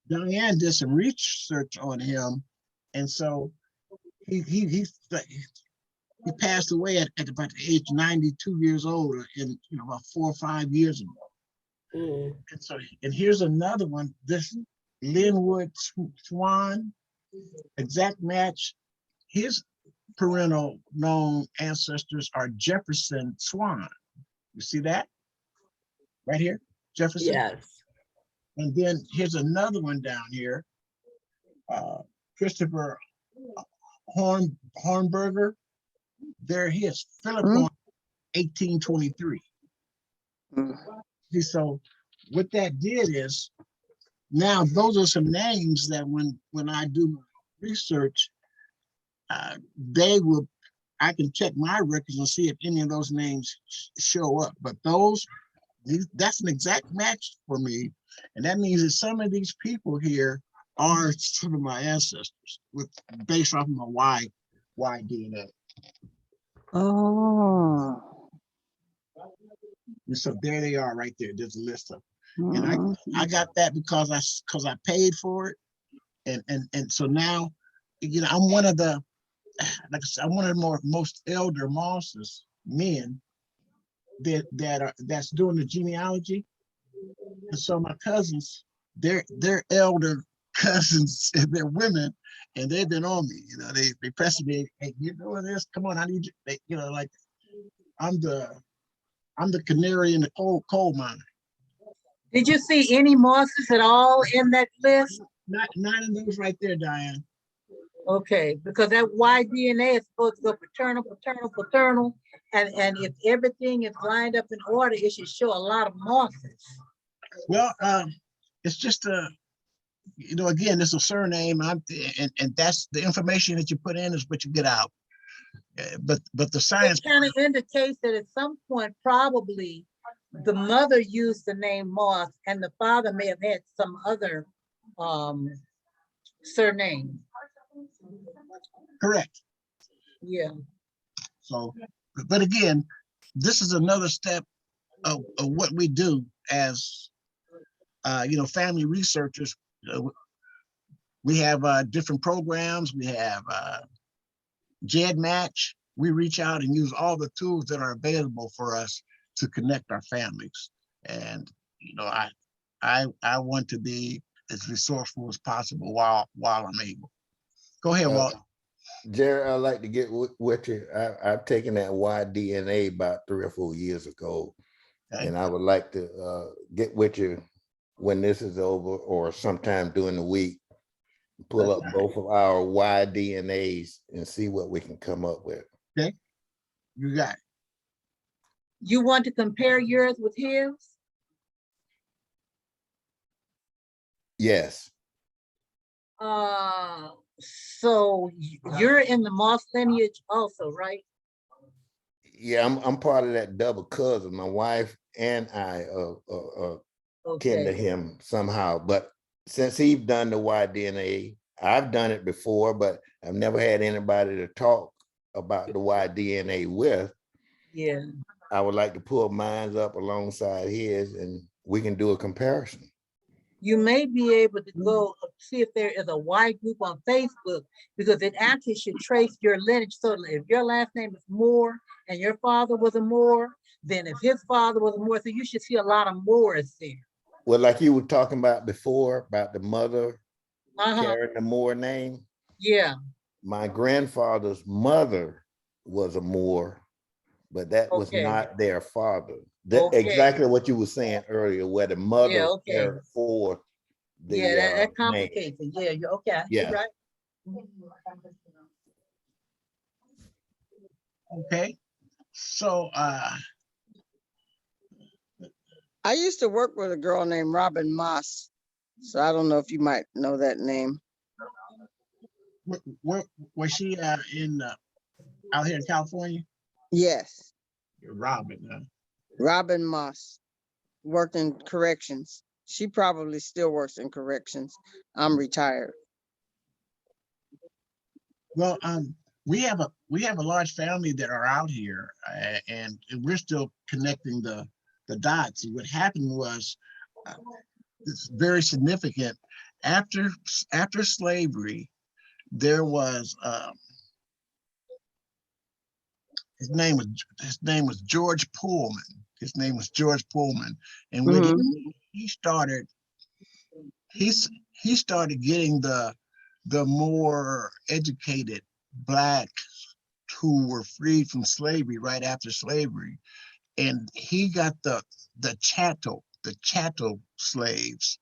Diane did some research on him, and so he passed away at about the age 92 years old, in about 4 or 5 years ago. And so, and here's another one. This Linwood Swan, exact match. His parental known ancestors are Jefferson Swan. You see that right here, Jefferson? Yes. And then here's another one down here, Christopher Hornberger. There he is, Philip Horn, 1823. See, so what that did is, now those are some names that when I do research, I can check my records and see if any of those names show up. But that's an exact match for me. And that means that some of these people here are some of my ancestors based off of my Y DNA. Oh. And so there they are right there. There's a list of them. And I got that because I paid for it. And so now, I'm one of the, like I said, I'm one of the most elder Mosses men that's doing the genealogy. And so my cousins, they're elder cousins, and they're women, and they've been on me. They press me, hey, you doing this? Come on, I need you. Like I'm the canary in the coal mine. Did you see any Mosses at all in that list? Not in those right there, Diane. Okay, because that Y DNA is supposed to go paternal, paternal, paternal, and if everything is lined up in order, it should show a lot of Mosses. Well, it's just again, it's a surname, and that's the information that you put in is what you get out. But the science kind of indicates that at some point, probably the mother used the name Moss, and the father may have had some other surname. Correct. Yeah. So, but again, this is another step of what we do as family researchers. We have different programs. We have GEDmatch. We reach out and use all the tools that are available for us to connect our families. And I want to be as resourceful as possible while I'm able. Go ahead, Walt. Jerry, I'd like to get with you. I've taken that Y-DNA about 3 or 4 years ago, and I would like to get with you when this is over or sometime during the week, pull up both of our Y-DNAs and see what we can come up with. Okay, you got it. You want to compare yours with his? Yes. So you're in the Moss lineage also, right? Yeah, I'm part of that double cousin. My wife and I kin to him somehow. But since he's done the Y-DNA, I've done it before, but I've never had anybody to talk about the Y-DNA with. Yeah. I would like to pull mine up alongside his, and we can do a comparison. You may be able to go see if there is a Y group on Facebook, because it actually should trace your lineage. So if your last name is Moore and your father was a Moore, then if his father was a Moore, so you should see a lot of Moores there. Well, like you were talking about before, about the mother carrying the Moore name. Yeah. My grandfather's mother was a Moore, but that was Okay. not their father. That Okay. exactly what you were saying earlier, where the mother Yeah, okay. cared for the Yeah, that man. complicates it. Yeah, you okay? You're Yeah. right. Okay, so I used to work with a girl named Robin Moss. So I don't know if you might know that name. where was she in out here in California? Yes, Robin. Robin Moss worked in corrections. She probably still works in corrections. I'm retired. Well, we have a large family that are out here, and we're still connecting the dots. And what happened was, uh, it's very significant. After slavery, there was his name was George Pullman. His name was George Pullman, and when he started, he started getting the more educated blacks who were freed from slavery right after slavery, and he got the chattel slaves,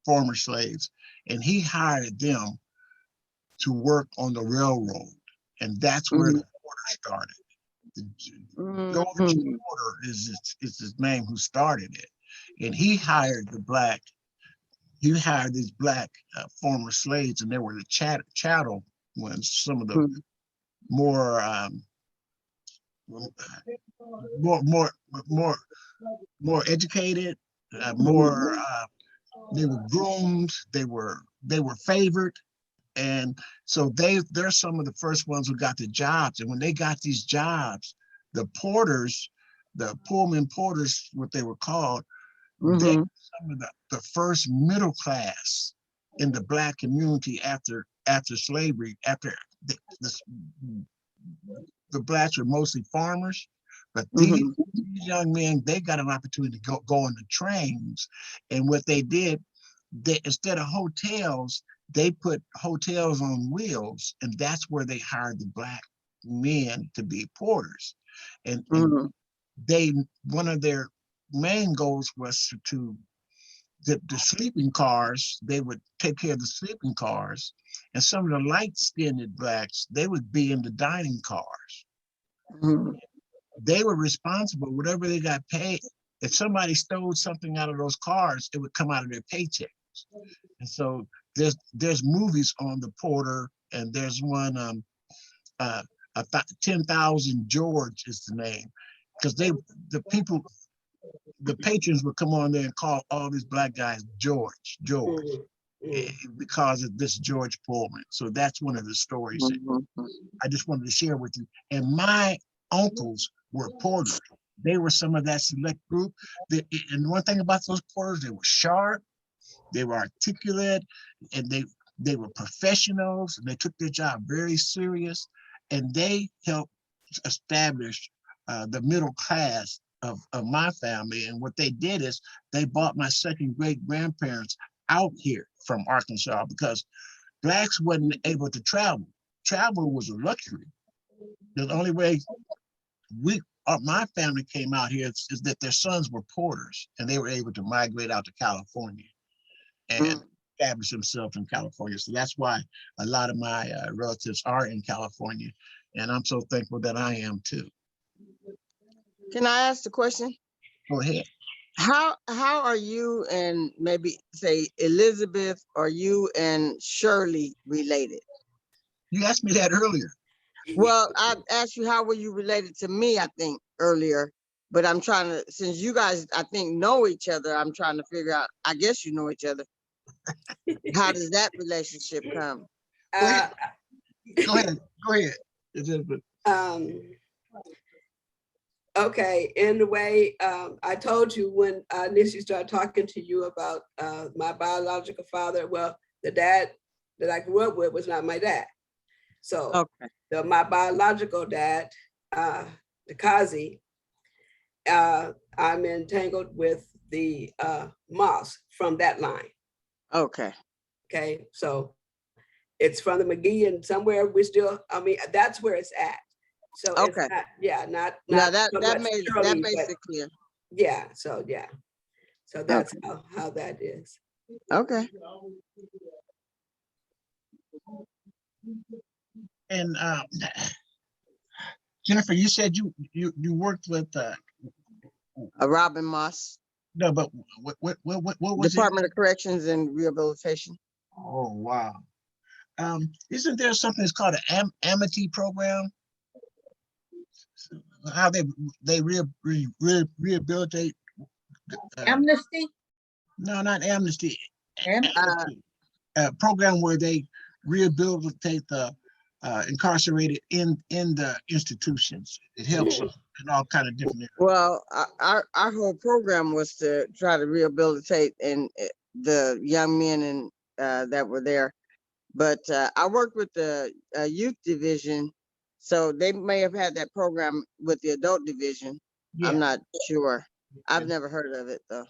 former slaves, and he hired them to work on the railroad, and that's where the porter started. George Porter is his name, who started it, and he hired these black former slaves, and they were the chattel ones, some of the more more more more educated, more they were groomed, they were favored, and so they're some of the first ones who got the jobs. And when they got these jobs, the porters, the Pullman porters, what they were called, they were some of the first middle class in the black community after slavery. After the blacks were mostly farmers, but these young men, they got an opportunity to go on the trains. And what they did, they, instead of hotels, they put hotels on wheels, and that's where they hired the black men to be porters. And they, one of their main goals was to the sleeping cars. They would take care of the sleeping cars, and some of the light-skinned blacks, they would be in the dining cars. They were responsible, whatever they got paid. If somebody stole something out of those cars, it would come out of their paychecks. And so there's movies on the porter, and there's one 10,000 George is the name, because the patrons would come on there and call all these black guys George, because of this George Pullman. So that's one of the stories that I just wanted to share with you. And my uncles were porters. They were some of that select group. And one thing about those porters, they were sharp, they were articulate, and they were professionals, and they took their job very serious, and they helped establish the middle class of my family. And what they did is they brought my second great grandparents out here from Arkansas, because blacks wasn't able to travel. Travel was a luxury. The only way my family came out here is that their sons were porters, and they were able to migrate out to California and establish themselves in California. So that's why a lot of my relatives are in California, and I'm so thankful that I am too. Can I ask the question? Go ahead. How are you and maybe say Elizabeth, or you and Shirley related? You asked me that earlier. Well, I asked you how were you related to me, I think, earlier, but I'm trying to, since you guys, I think, know each other, I'm trying to figure out, I guess you know each other. How does that relationship come? Go ahead. Go ahead. Okay, in the way I told you when I initially started talking to you about my biological father, well, the dad that I grew up with was not my dad. So my biological dad, the Kazi, I'm entangled with the Moss from that line. Okay, so it's from the McGee, and somewhere we still, I mean, that's where it's at. So it's Okay. not, yeah, not. Yeah, not that so that much made Shirley, that but makes it clear. yeah, so yeah. So that's Okay. how that is. Okay. And Jennifer, you said you worked with Robin Moss, no, but what was it? Department of Corrections and Rehabilitation. Oh wow. Isn't there something that's called an Amity program? How they rehabilitate? Amnesty? No, not amnesty. Am- Amity. A program where they rehabilitate the incarcerated in the institutions. It helps in all kind of different areas. Well, our whole program was to try to rehabilitate the young men and that were there. But I worked with the youth division, so they may have had that program with the adult division. Yeah. I'm not sure. I've never heard of it though.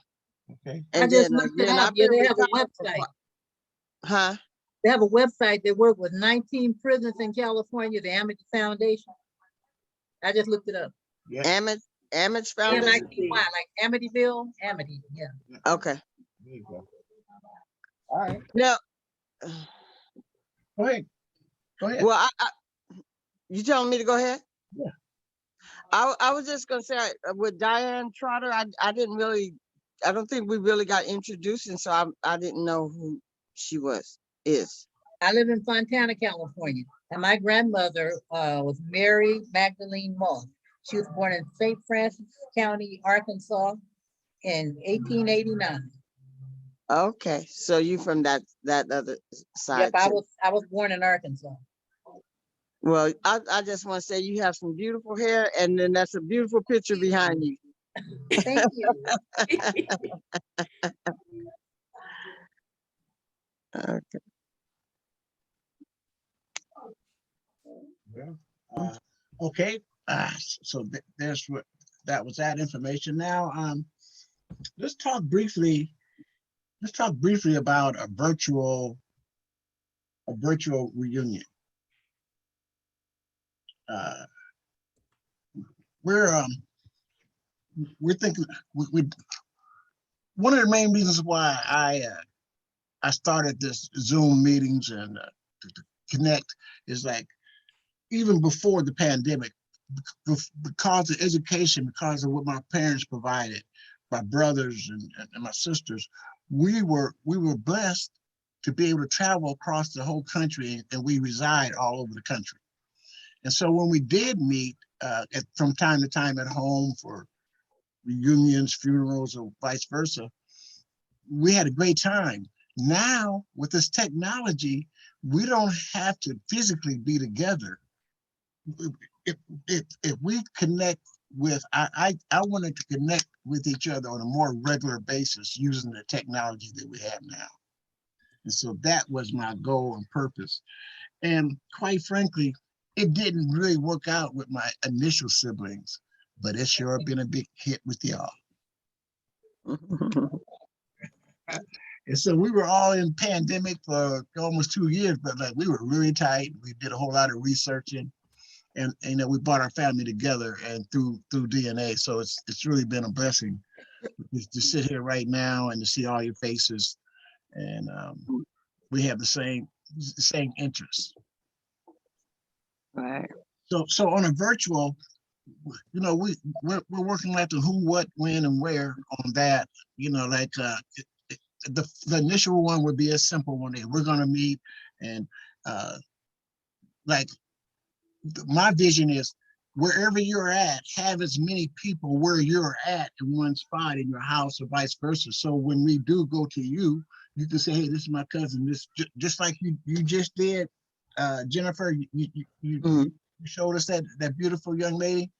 Okay. I And just then looked it again, up. I've Yeah, been they have a retired for website. huh? They have a website. They work with 19 prisons in California, the Amity Foundation. I just looked it up. Yeah. Amity Foundation. AMITY, like Amityville, Amity, yeah. Okay. There you go. All right. Now, Go ahead. Go ahead. well, you telling me to go ahead? Yeah. I was just gonna say with Diane Trotter, I didn't really, I don't think we really got introduced, and so I didn't know who she is. I live in Fontana, California, and my grandmother was Mary Magdalene Moss. She was born in St. Francis County, Arkansas in 1889. Okay, so you from that other side Yep, too. I was born in Arkansas. Well, I just want to say you have some beautiful hair, and then that's a beautiful picture behind you. Thank you. Okay. Well, okay. So there's what that was that information. Now, let's talk briefly. Let's talk briefly about a virtual reunion. We're thinking we one of the main reasons why I started this Zoom meetings and to connect is like even before the pandemic, because of education, because of what my parents provided, my brothers and my sisters, we were blessed to be able to travel across the whole country, and we reside all over the country. And so when we did meet from time to time at home for reunions, funerals, or vice versa, we had a great time. Now, with this technology, we don't have to physically be together. If we connect with, I wanted to connect with each other on a more regular basis using the technology that we have now. And so that was my goal and purpose. And quite frankly, it didn't really work out with my initial siblings, but it sure been a big hit with y'all. And so we were all in pandemic for almost 2 years, but like we were really tight. We did a whole lot of researching, and you know, we brought our family together and through DNA. So it's really been a blessing to sit here right now and to see all your faces, and we have the same interests. Right. So on a virtual, you know, we're working at the who, what, when, and where on that. You know, like the initial one would be a simple one. We're going to meet, and like my vision is wherever you're at, have as many people where you're at in one spot in your house or vice versa. So when we do go to you, you can say, hey, this is my cousin. This just like you just did, Jennifer. You showed us that beautiful young lady.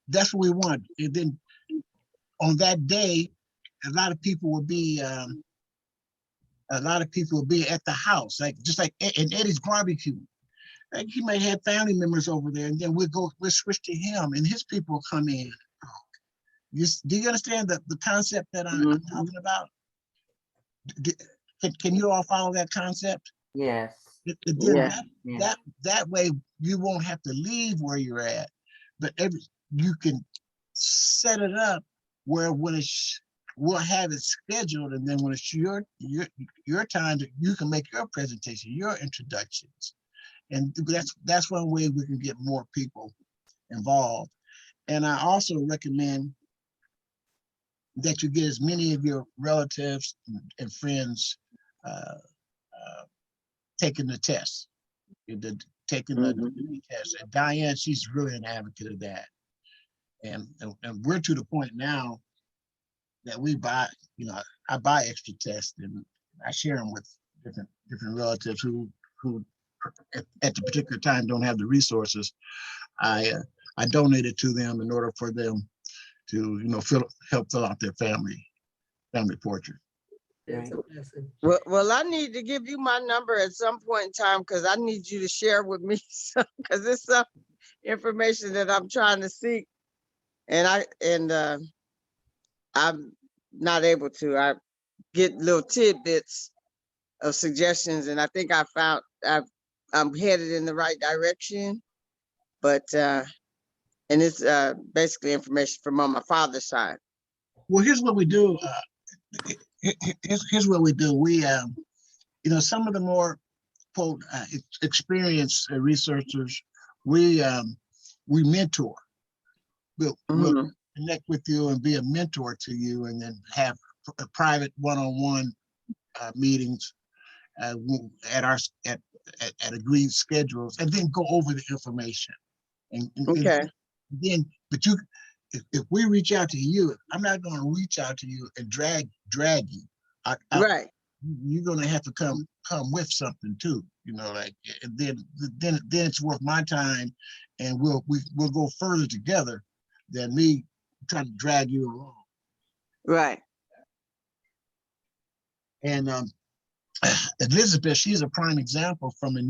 That's what we want. And then on that day, a lot of people will be at the house, like just like in Eddie's barbecue. Like he might have family members over there, and then we'll switch to him, and his people will come in. Do you understand the concept that I'm talking about? Can you all follow that concept? Yes. Then Yeah. that way you won't have to leave where you're at, but you can set it up where when we'll have it scheduled, and then when it's your time, you can make your presentation, your introductions, and that's one way we can get more people involved. And I also recommend that you get as many of your relatives and friends taking the test, taking the test. And Diane, she's really an advocate of that. And we're to the point now that we buy, I buy extra tests and I share them with different relatives who at the particular time don't have the resources. I donate it to them in order for them to help fill out their family portrait. That's a blessing. Well, I need to give you my number at some point in time because I need you to share with me because it's some information that I'm trying to seek, and I'm not able to. I get little tidbits of suggestions, and I think I'm headed in the right direction, but and it's basically information from on my father's side. Well, here's what we do. Here's what we do. We, some of the more quote experienced researchers, we mentor. We'll connect with you and be a mentor to you, and then have a private one-on-one meetings at agreed schedules, and then go over the information. And then, but if we reach out to you, I'm not going to reach out to you and drag you. Right. You're going to have to come with something too, like, and then it's worth my time, and we'll go further together than me trying to drag you along. Right. And Elizabeth, she's a prime example from her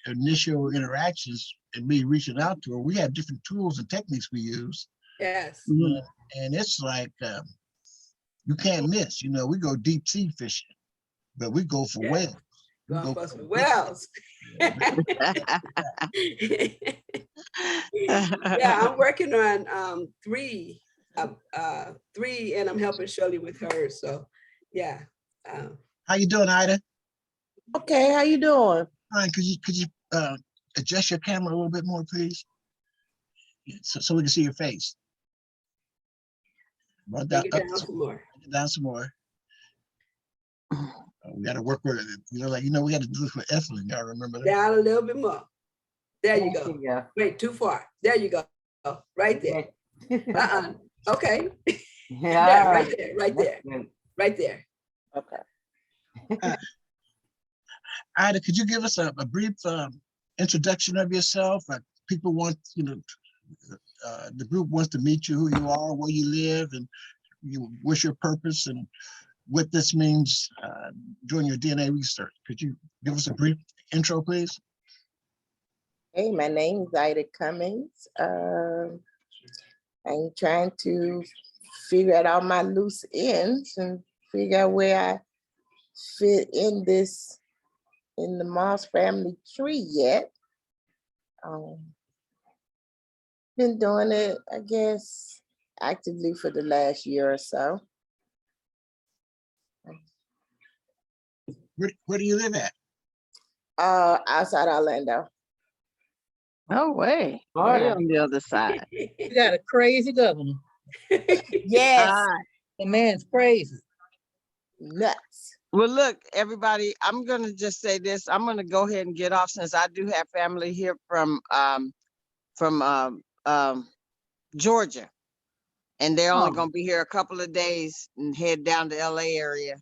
initial interactions and me reaching out to her. We have different tools and techniques we use. Yes. And it's like, you can't miss, we go deep sea fishing, but we go for whales. Going for some whales. Yeah, I'm working on three, and I'm helping Shirley with hers. So yeah. How you doing, Ida? Okay, how you doing? Fine. Could you adjust your camera a little bit more, please? So we can see your face. Take it down some more. Down some more. We got to work with it. We got to do this with Ethelyn. Y'all remember that? Down a little bit more. There you go. Wait, too far. There you go. Right there. Okay. Yeah, right there. Right there. Okay. Ida, could you give us a brief introduction of yourself? People want, the group wants to meet you, who you are, where you live, and what's your purpose, and what this means during your DNA research. Could you give us a brief intro, please? Hey, my name is Ida Cummings. I'm trying to figure out all my loose ends and figure out where I fit in the Moss family tree yet. Been doing it, I guess, actively for the last year or so. Where do you live at? Outside Orlando. No way. Way on the other side. You got a crazy governor. Yes. The man's crazy. Nuts. Well, look, everybody, I'm going to just say this. I'm going to go ahead and get off since I do have family here from Georgia. And they're only going to be here a couple of days and head down to LA area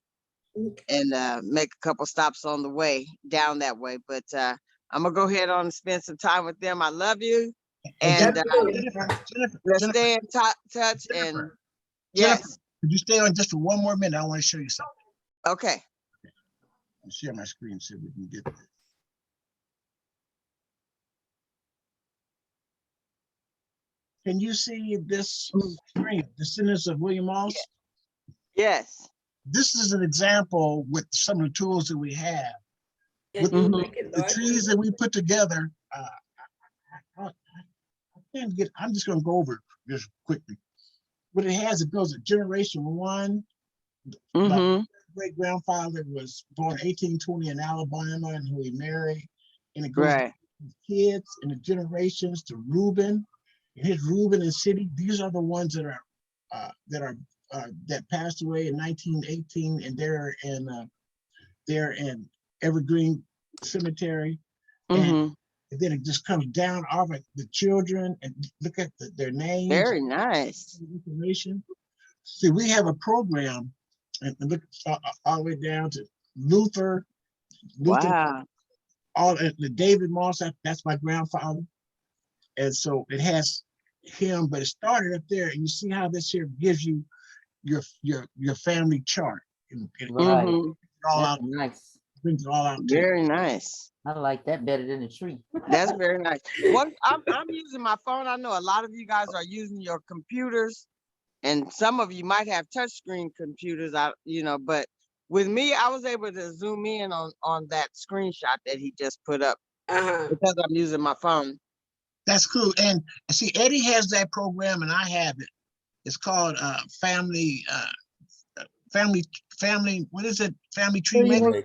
and make a couple stops on the way down that way. But I'm going to go ahead on and spend some time with them. I love you. And let's stay in touch. And yes. Could you stay on just for one more minute? I want to show you something. Okay. I'll share my screen so we can get this. Can you see this screen, Descendants of William Moss? Yes. This is an example with some of the tools that we have With And you Mhm. make it the large. trees that we put together, I can't get, I'm just gonna go over it just quickly. What it has, it goes at generation one. My Mm-hmm. great grandfather was born 1820 in Alabama, and who he married. And it goes to Right. his kids and the generations to Reuben, and his Reuben and City. These are the ones that that passed away in 1918, and they're in Evergreen Cemetery. Mm-hmm. And then it just comes down off of the children and look at their names, Very nice. information. See, we have a program, and look all the way down to Luther, Wow. all the David Moss. That's my grandfather, and so it has him. But it started up there, and you see how this here gives you your family chart, and it Right. Mm-hmm. all That's out, nice. brings it all out to you. Very nice. I like that better than the tree. That's very nice. Well, I'm using my phone. I know a lot of you guys are using your computers, and some of you might have touchscreen computers. But with me, I was able to zoom in on that screenshot that he just put up Uh-huh. because I'm using my phone. That's cool. And see, Eddie has that program, and I have it. It's called family. What is it? Family Tree Maker.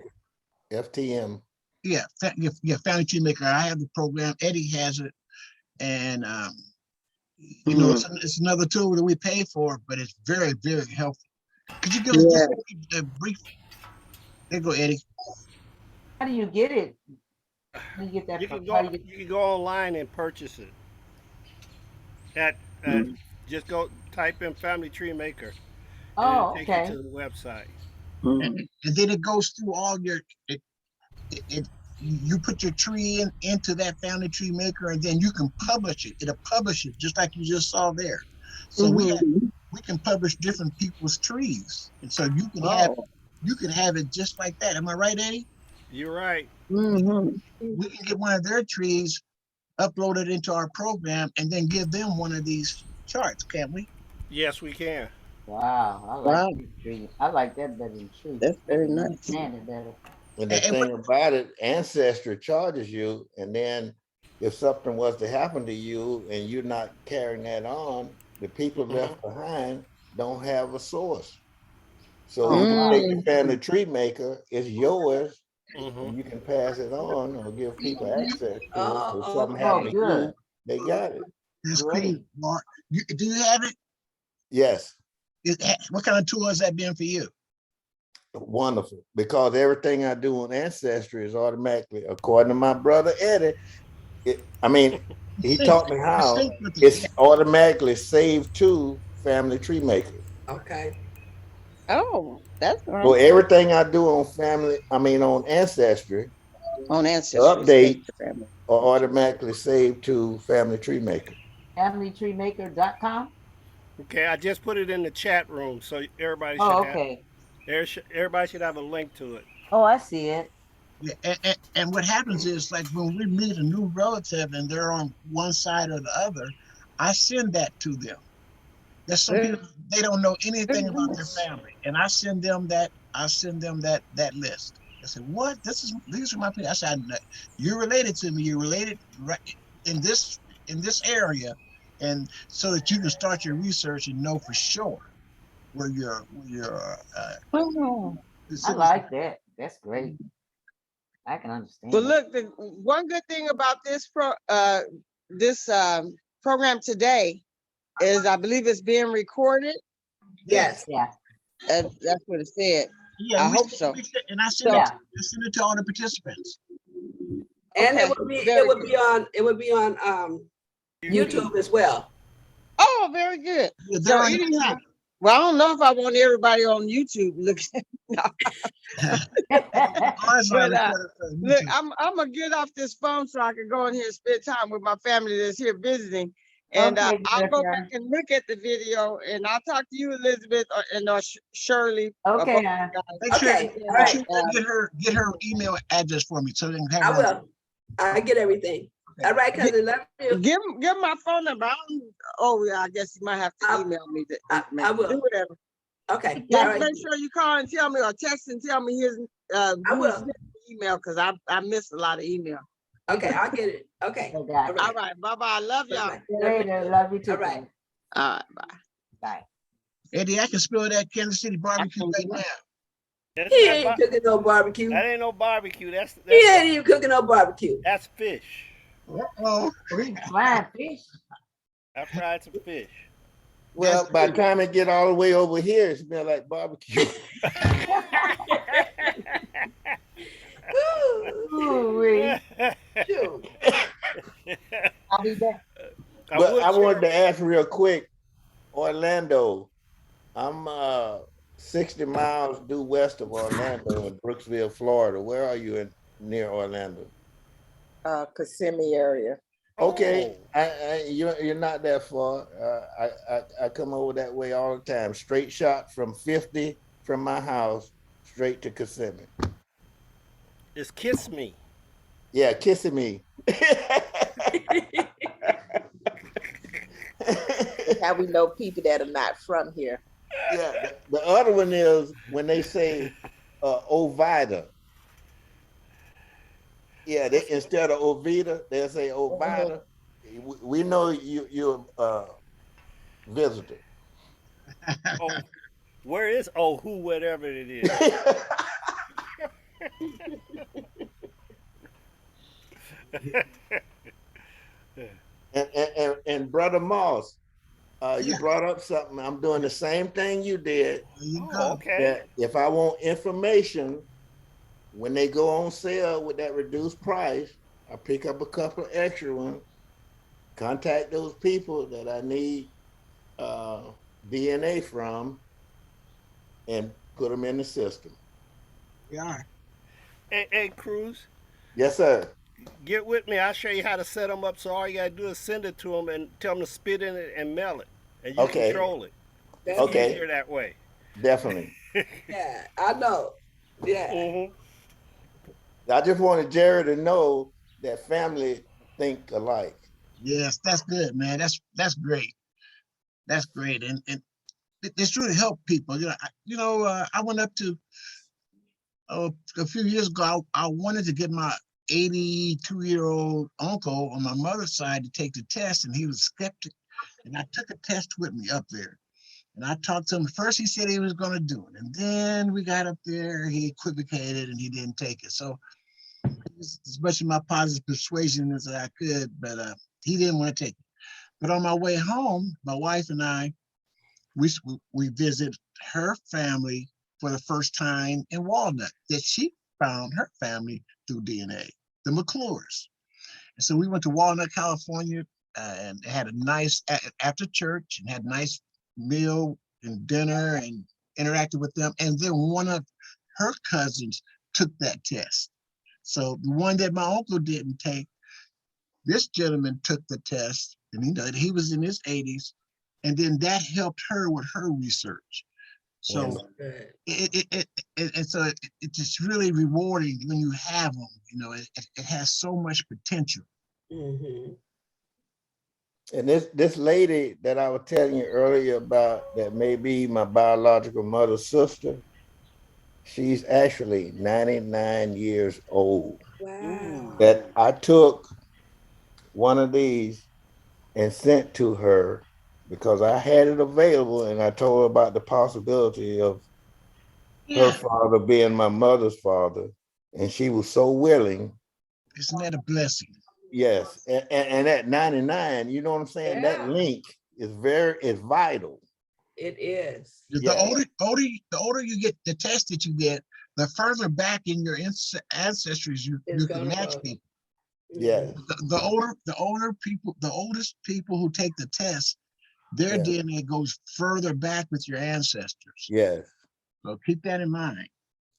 FTM. Yeah, Family Tree Maker. I have the program. Eddie has it, and it's another tool that we pay for, but it's very, very helpful. Could you give us just a brief? There you go, Eddie. How do you get it? How do you get that You from? can How go. do you get You can go online and purchase it. At just go type in Family Tree Maker, and it'll Oh, take you okay. to the website. And then it goes through all your. You put your tree into that Family Tree Maker, and then you can publish it. It'll publish it just like you just saw there. So we can publish different people's trees, and so you can have it just like that. Am I right, Eddie? You're right. Mm-hmm. We can get one of their trees, upload it into our program, and then give them one of these charts, can't we? Yes, we can. Wow, I like Wow. tree. I like that better than tree. That's I very can nice. understand it better. And the And thing about it, Ancestry charges you, and then if something was to happen to you and you're not carrying that on, the people left behind don't have a source. So Oh, you can wow. take the Family Tree Maker, it's yours, Mm-hmm. and you can pass it on or give people access to it. If something Oh, happened to good. you, they got it. that's cool, Great. Mark. Do you have it? Yes, What kind of tool has that been for you? wonderful. Because everything I do on Ancestry is automatically, according to my brother Eddie, he taught me how it's automatically saved to Family Tree Maker. Okay. Oh, that's So nice. everything I do on on Ancestry, On the Ancestry. updates are automatically saved to Family Tree Maker. FamilyTreeMaker.com. Okay, I just put it in the chat room, so everybody should Oh, have. okay. Everybody should have a link to it. Oh, I see it. Yeah, and what happens is, like, when we meet a new relative and they're on one side or the other, I send that to them. There's some people, they don't know anything about their family, and I send them that list. I said, what? These are my people. I said, you're related to me. You're related right in this area, and so that you can start your research and know for sure where your I like that. That's great. I can understand. But that. look, the one good thing about this program today is I believe it's being recorded. Yes. Yeah. That's what it said. Yeah, I hope so. And I send it to all the participants. And Okay, it would be very on YouTube as well. Oh, very good. Yeah, So they're on anyhow, well, I don't know if I want everybody on YouTube looking. No. Ours are But recorded for look, YouTube. I'm gonna get off this phone so I can go in here and spend time with my family that's here visiting. And Okay, I'll go Jennifer. back and look at the video, and I'll talk to you, Elizabeth, and Shirley. Okay. Make sure, Okay, all make sure right. you get her email address for me so they can have I her. will. I get everything. All right, cousin. Love you. Give my phone number. I guess you might have to email me the information. I will. Do whatever. Okay. Just All right. make sure you call and tell me, or text and tell me his I will. email because I missed a lot of email. Okay, I'll get it. Okay. I got it. All right, bye-bye. Love y'all. Bye-bye. See you later. Love you too. All right. All right, bye. Bye. Eddie, I can smell that Kansas City barbecue right now. That's He not ain't cooking no barbecue. that ain't no barbecue. He ain't even cooking no barbecue. That's fish. Oh, Flying fish. I fried some fish. Well, by the time it get all the way over here, it smell like barbecue. Ooh-wee. Shoot. I'll be back. But I wanted to ask real quick, Orlando. I'm 60 miles due west of Orlando in Brooksville, Florida. Where are you in near Orlando? Kissimmee area. Okay, you're not that far. I come over that way all the time. Straight shot from 50 from my house straight to Kissimmee. It's Kiss Me. Yeah, Kissimmee. How we know people that are not from here. Yeah, the other one is when they say Ovida. Yeah, instead of Ovida, they'll say Ovida. We know you're a visitor. Oh, where is who whatever it is? and Brother Moss, you brought up something. I'm doing the same thing you did. Okay. That if I want information, when they go on sale with that reduced price, I pick up a couple of extra ones, contact those people that I need DNA from, and put them in the system. Yeah. Hey, Cruz. Yes, sir. Get with me. I'll show you how to set them up. So all you gotta do is send it to them and tell them to spit in it and mail it, and you control it. It's easier that way. Definitely. Yeah, I know. Yeah. I just wanted Jerry to know that family think alike. Yes, that's good, man. That's great. That's great, and it's really helped people. I went up to a few years ago. I wanted to get my 82-year-old uncle on my mother's side to take the test, and he was skeptic. And I took a test with me up there, and I talked to him. First, he said he was going to do it, and then we got up there. He equivocated, and he didn't take it. So, as much of my positive persuasion as I could, but he didn't want to take it. But on my way home, my wife and I, we visited her family for the first time in Walnut, that she found her family through DNA, the McClures. And so we went to Walnut, California, and had a nice, after church, and had a nice meal and dinner and interacted with them. And then one of her cousins took that test. So the one that my uncle didn't take, this gentleman took the test, and he was in his 80s, and then that helped her with her research. So it's just really rewarding when you have them. It has so much potential. Mm-hmm. And this lady that I was telling you earlier about, that may be my biological mother's sister, she's actually 99 years old. Wow. That I took one of these and sent to her because I had it available, and I told her about the possibility of her father being my mother's father, and she was so willing. Isn't that a blessing? Yes, and at 99, you know what I'm saying? Yeah. That link is vital. It is. The older you get, the test that you get, the further back in your ancestries you can match people. Yeah. The older people, the oldest people who take the test, their DNA goes further back with your ancestors. Yes. So keep that in mind.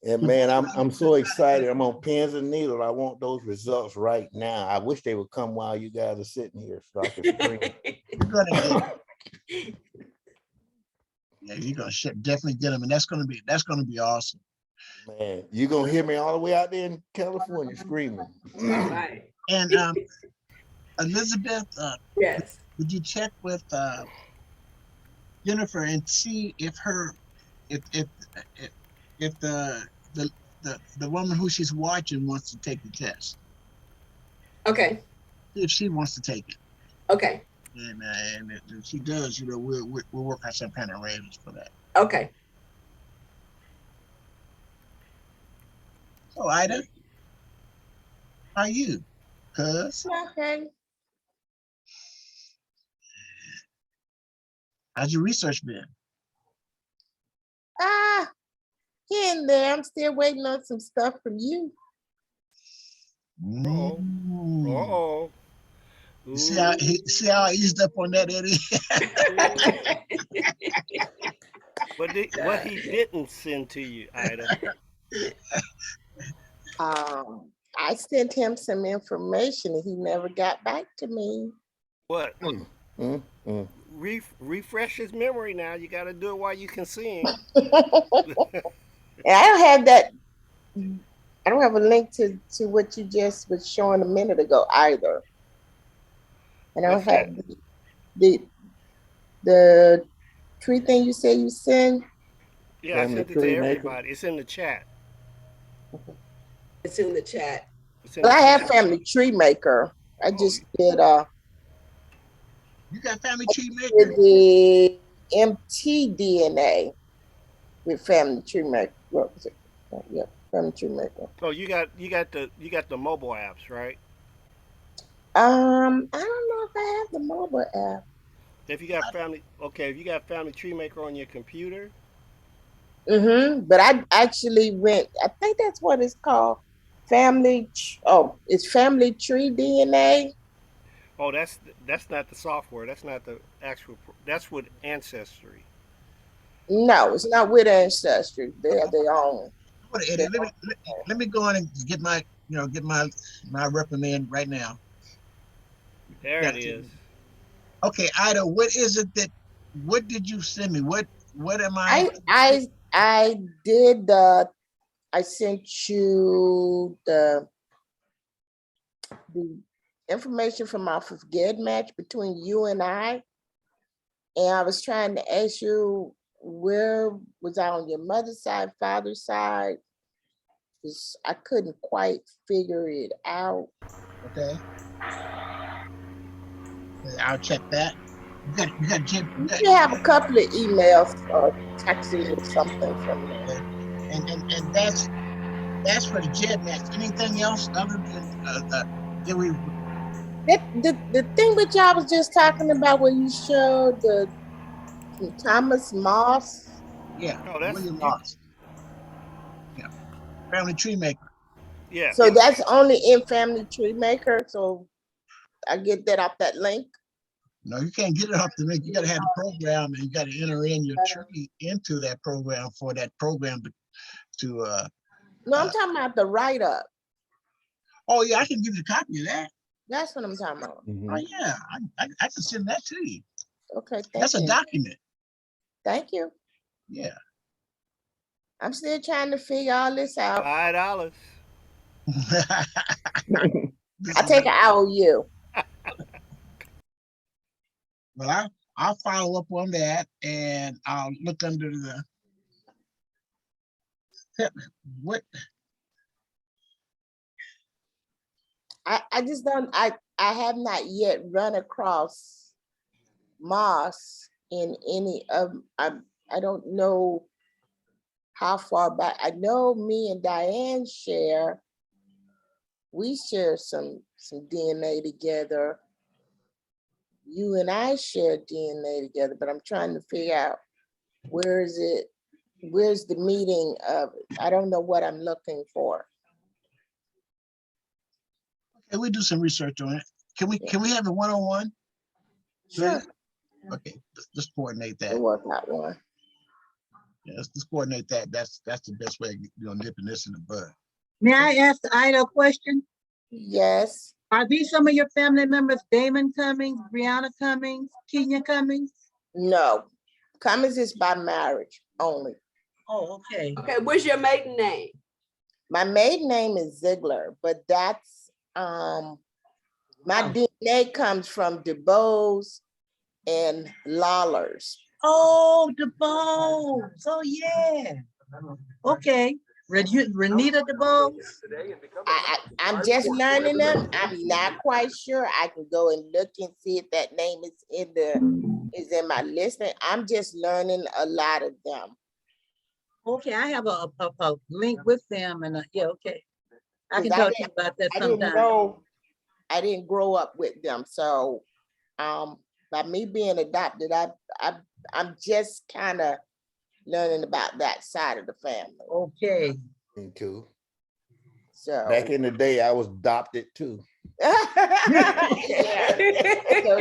And man, I'm so excited. I'm on pins and needles. I want those results right now. I wish they would come while you guys are sitting here so I can scream. You're gonna get it. Yeah, you're gonna definitely get them, and that's gonna be awesome. Man, you're gonna hear me all the way out there in California screaming. All right. And Elizabeth, yes, would you check with Jennifer and see if the the woman who she's watching wants to take the test. Okay, See if she wants to take it. okay, And if she does, you know, we'll work out some kind of arrangements for that. okay. So Ida, how are you? Cuz, Okay. how's your research been? Ah, here and there. I'm still waiting on some stuff from you. Uh-oh. Mm. Uh-oh. You see how I eased up on that, Eddie? What he didn't send to you, Ida? I sent him some information and he never got back to me. What? Mm, mm. Refresh his memory now. You got to do it while you can see him. And I don't have that. I don't have a link to what you just was showing a minute ago either. I don't What's have that? the tree thing you say you send. Yeah, I Family sent it to tree maker. everybody. It's in the chat. It's in the chat. It's in But the I have chat. Family Tree Maker. I Oh, just did You got Family Tree Maker? the MTDNA with Family Tree Maker. What was it? Yeah, Family Tree Maker. oh, you got the mobile apps, right? I don't know if I have the mobile app. If you got Family Tree Maker on your computer, But I actually went. I think that's what it's called. It's Family Tree DNA. oh, that's not the software. That's not the actual. That's with Ancestry. No, it's not with Ancestry. They have their own. Hold on, Eddie. Let me go on and get my, my reprimand right now. There it Got is. to. Okay, Ida, what did you send me? What am I? I did the. I sent you the information from our forget match between you and I was trying to ask you where was I on your mother's side, father's side? Because I couldn't quite figure it out. Okay, I'll check that. You got Jim. You have a couple of emails or texting or something from me. Okay. And that's for the Jed match. Anything else other than did we? The thing which I was just talking about where you showed the Thomas Moss. Yeah, Oh, that's William you. Moss. Yeah, Family Tree Maker. Yeah. So that's only in Family Tree Maker. So I get that off that link. No, you can't get it off the link. You got to have the program, and you got to enter in your tree into that program for that program to. No, I'm talking about the write up. Oh yeah, I can give you a copy of that. That's what I'm talking about. Oh yeah, I can send that to you. Okay, That's a document. Thank you. Yeah. I'm still trying to figure all this out. $5. I take an IOU. Well, I'll follow up on that, and I'll look under the what. I just don't. I have not yet run across Moss in any of. I don't know how far back. I know me and Diane share. We share some DNA together. You and I share DNA together, but I'm trying to figure out where is it. Where's the meeting of it? I don't know what I'm looking for. Okay, we do some research on it. Can we have a one-on-one? Sure. Okay, let's coordinate that. We'll work out one. Yeah, let's coordinate that. That's the best way of nipping this in the bud. May I ask Ida a question? Yes. Are these some of your family members, Damon Cummings, Brianna Cummings, Kenya Cummings? No. Cummings is by marriage only. Oh, okay. Okay, what's your maiden name? My maiden name is Ziegler, but that's my DNA comes from DeBose and Lawlers. Oh, the bones. Oh, yeah. Okay. Renita DeBose? I'm just learning them. I'm not quite sure. I can go and look and see if that name is in my listing. I'm just learning a lot of them. Okay, I have a link with them and yeah, okay. I can 'Cause talk to you about that I didn't sometime. know, I didn't grow up with them. So by me being adopted, I'm just kind of learning about that side of the family. Okay. Me too. So Back in the day, I was adopted too. yeah. So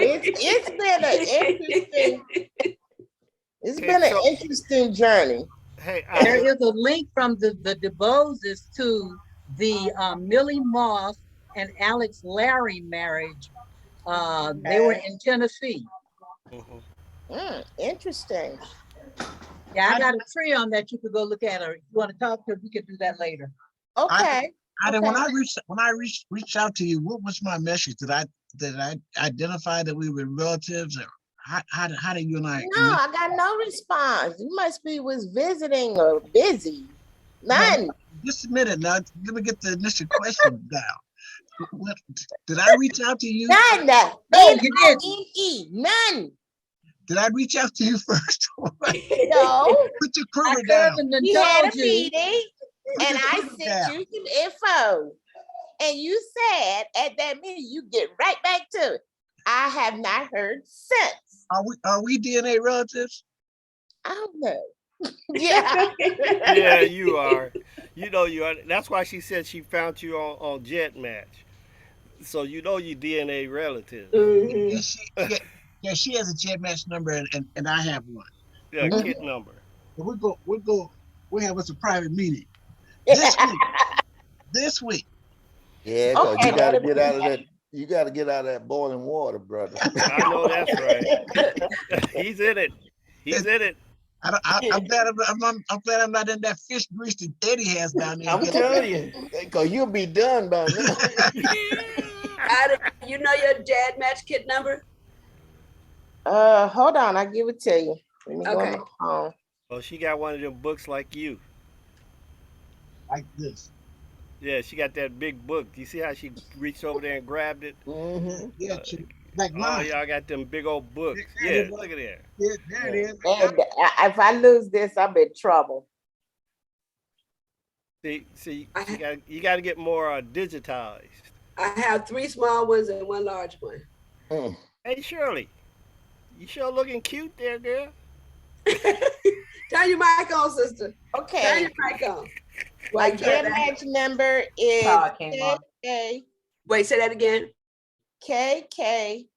it's been an interesting journey. Hey, There is a link from the DeBoses to the Millie Moss and Alex Larry marriage. They were in Tennessee. Interesting. Yeah, I got a tree on that you could go look at, or if you want to talk to her, we could do that later. Okay. When I reached out to you, what was my message? Did I identify that we were relatives, or how did you and I? No, I got no response. You must be was visiting or busy. None. No, just a minute now. Let me get the initial question down. Did I reach out to you? None. No, you didn't. None. Did I reach out to you first? No. Put your quiver down. We had a meeting, and I sent you some info. And you said at that meeting, you get right back to it. I have not heard since. Are we DNA relatives? I don't know. Yeah. Yeah, you are. You know you are. That's why she said she found you on Jet Match. So you know you DNA relative. Yeah, she has a Jet Match number, and I have one. Yeah, kit number. We'll have us a private meeting this week. Yeah, because you got to get out of that. You got to get out of that boiling water, brother. I know that's right. He's in it. He's in it. I'm glad I'm not in that fish grease that Eddie has down there. I'm telling you, because you'll be done by now. You know your Jad Match kit number? Hold on, I'll give it to you. Let me Okay. go on my phone. Oh, she got one of them books like you. Like this. Yeah, she got that big book. You see how she reached over there and grabbed it? Yeah, like mine. Oh, y'all got them big old books. Yeah, look at that. Yeah, there it is. And if I lose this, I'm in trouble. See, you got to get more digitized. I have 3 small ones and 1 large one. Hey, Shirley, you sure looking cute there, girl. Turn your mic on, sister. Okay. Turn your mic on. My Jet Match number is KK. Wait, say that again. KK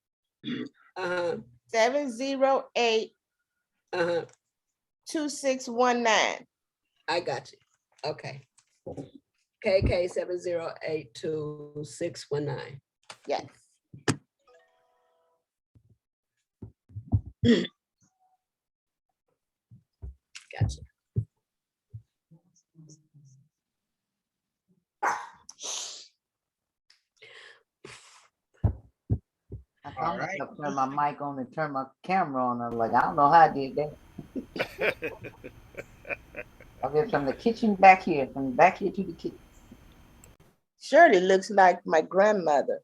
708 2619. I got you. Okay. KK 708 2619. Yes. Gotcha. I turn my mic on and turn my camera on. I'm like, I don't know how I did that. Okay, from the kitchen back here, from back here to the kitchen. Shirley looks like my grandmother.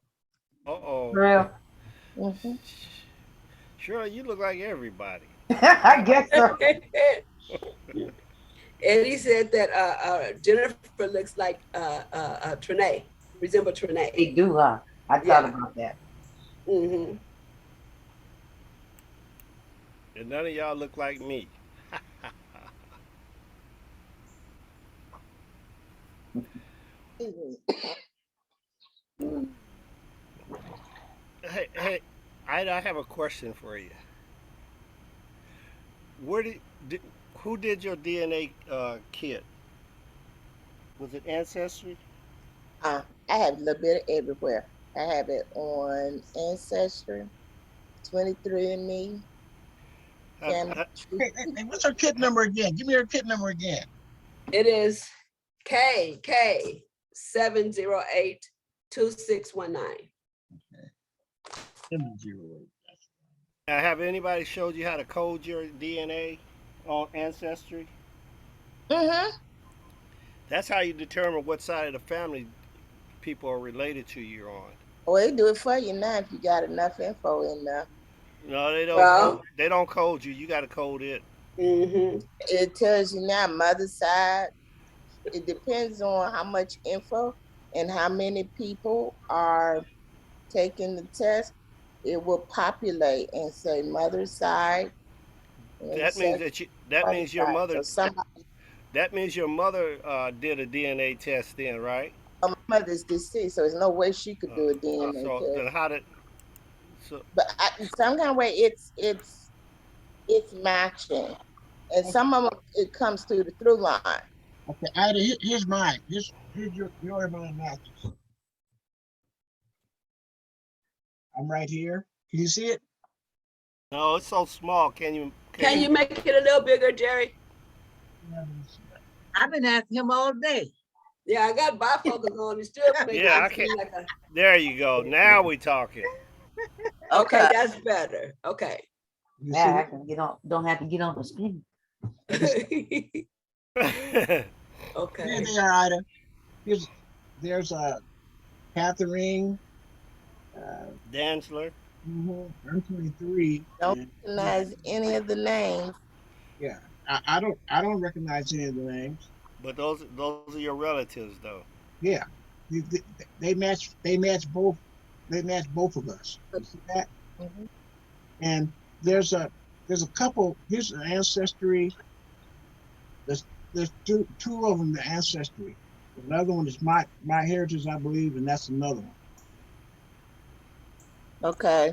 Uh-oh. Real? Shirley, you look like everybody. I guess so. Eddie said that Jennifer looks like Trinae, resemble Trinae. They do, huh? I thought about that. Mm-hmm. And none of y'all look like me. Hey, I have a question for you. Who did your DNA kit? Was it Ancestry? I have a little bit of everywhere. I have it on Ancestry, 23andMe. Hey, what's her kit number again? Give me her kit number again. It is KK 708 2619. Now, have anybody showed you how to code your DNA on Ancestry? That's how you determine what side of the family people are related to you're on. Well, they do it for you now if you got enough info in there. No, they don't Well, code. They don't code you. You got to code it. It tells you now, mother's side. It depends on how much info and how many people are taking the test. It will populate and say mother's side and That means say that you. That father's means your side. mother. So somebody, That means your mother did a DNA test then, right? my mother's deceased, so there's no way she could do a DNA So then test. how did? So But some kind of way, it's matching, and some of them it comes through the through line. Okay, Ida, here's mine. Here's your and mine matches. I'm right here. Can you see it? no, it's so small. Can you? can you make it a little bigger, Jerry? I've been asking him all day. Yeah, I got bifocals on. It still makes Yeah, I it seem can't. like a. There you go. Now we talking. Okay, that's better. Okay. You Now see I it? can get on, don't have to get on the screen. Okay. Here they are, Ida. There's Catherine. Danzler. I'm 23. Don't and- recognize any of the names. Yeah, I don't recognize any of the names. But those are your relatives, though. Yeah, they match. They match both. They match both of us. You see that? Mhm. And there's a couple. Here's an ancestry. There's two of them. The ancestry. Another one is my heritage, I believe, and that's another one. Okay.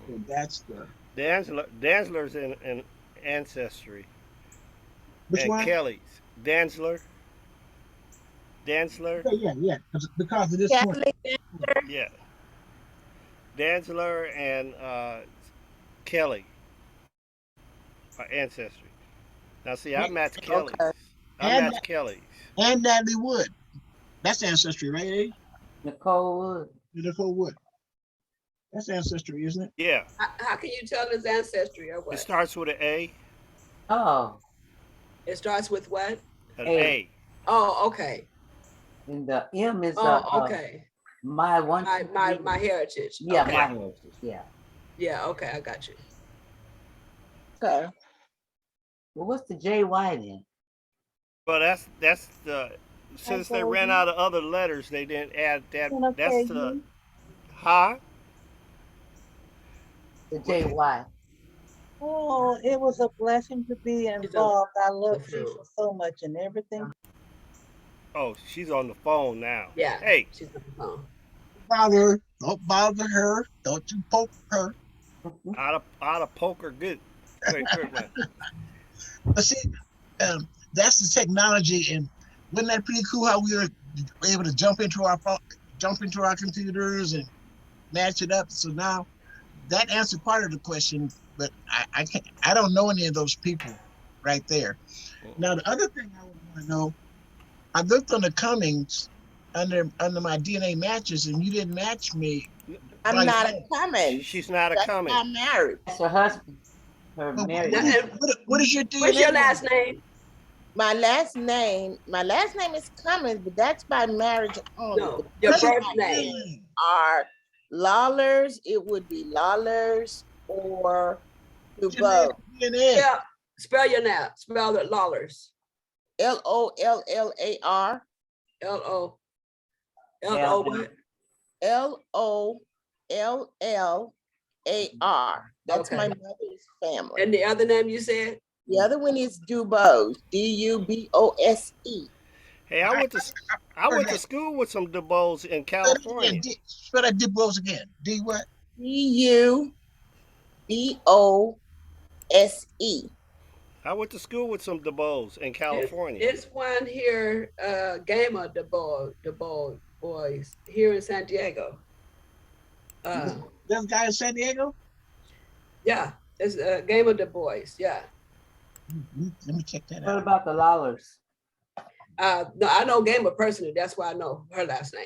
So that's the Danzler's in ancestry. which And one? Kelly's. Danzler. Danzler. Yeah. Because of this one. Catholic, Yeah. Danzler and Kelly are ancestry. Now, see, I match Kelly's. okay. I And match Kelly's. and Natalie Wood. That's ancestry, right? Eh? Nicole Wood. Nicole Wood. That's ancestry, isn't it? Yeah. How can you tell his ancestry or It what? starts with an A. Oh, It starts with what? An A. A. Oh, okay. and the M is Oh, okay. my one. My heritage. Yeah, Okay. my heritage. Yeah. Yeah, okay, I got you. Okay. Well, what's the JY then? Well, that's the since they ran out of other letters, they didn't add that. That's the huh? The JY. Oh, it was a blessing to be involved. I love Jesus so much and everything. Oh, she's on the phone now. Yeah. Hey. She's on the phone. Don't bother her. Don't you poke her. Out of poker, good. Quick one. But see, that's the technology, and wasn't that pretty cool how we were able to jump into our computers and match it up? So now that answered part of the question, but I don't know any of those people right there. Now the other thing I would want to know, I looked on the Cummings under my DNA matches, and you didn't match me. I'm not a Cummins. She's not a Cummins. I'm married. That's her husband. Her married. What is your DNA? What's your last name? My last name is Cummins, but that's by marriage only. No, your birth name. Are Lawlers, it would be Lawlers or Dubois. Yeah, spell your name. Spell it Lawlers. Lollar. L-O what? Lollar. That's Okay. my mother's family. And the other name you said? The other one is Dubois. Dubose. Hey, I went to school with some DeBows in California. Spell that Dubois again. D what? Dubose. I went to school with some DeBows in California. It's one here, Gamer the boys here in San Diego. This guy in San Diego? Yeah, it's Gamer the boys. Yeah. Let me check that What out. about the Lawlers? No, I know Gamer personally. That's why I know her last name.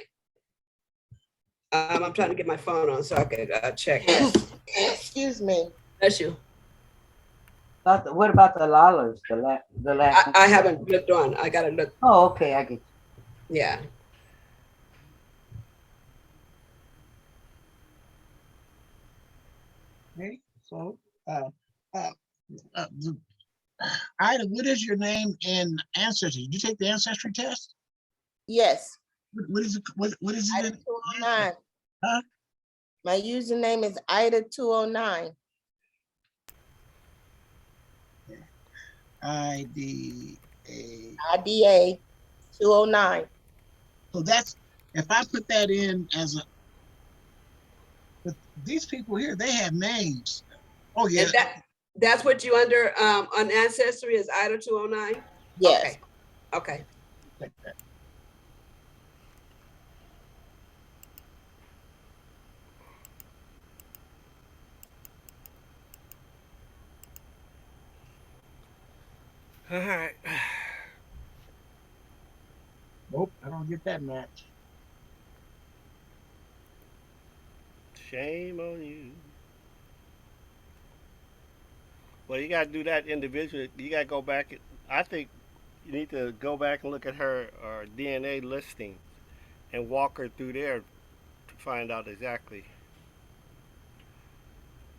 I'm trying to get my phone on so I can check. Excuse me. That's you. What about the Lawlers, the last name? I haven't looked on. I gotta look. Oh, okay, I get you. Yeah. Okay, so, uh, uh, the- Ida, what is your name and ancestry? Did you take the ancestry test? Yes, What is it? What is it? Ida 209. Huh? My username is Ida 209. IDA. IDA 209. So that's, if I put that in as a, but these people here, they have names. Oh, yeah. And that's what you under on Ancestry is Ida 209? Yes. Okay. Okay. Like that. All right. Nope, I don't get that match. Shame on you. Well, you got to do that individually. You got to go back. I think you need to go back and look at her DNA listing and walk her through there to find out exactly.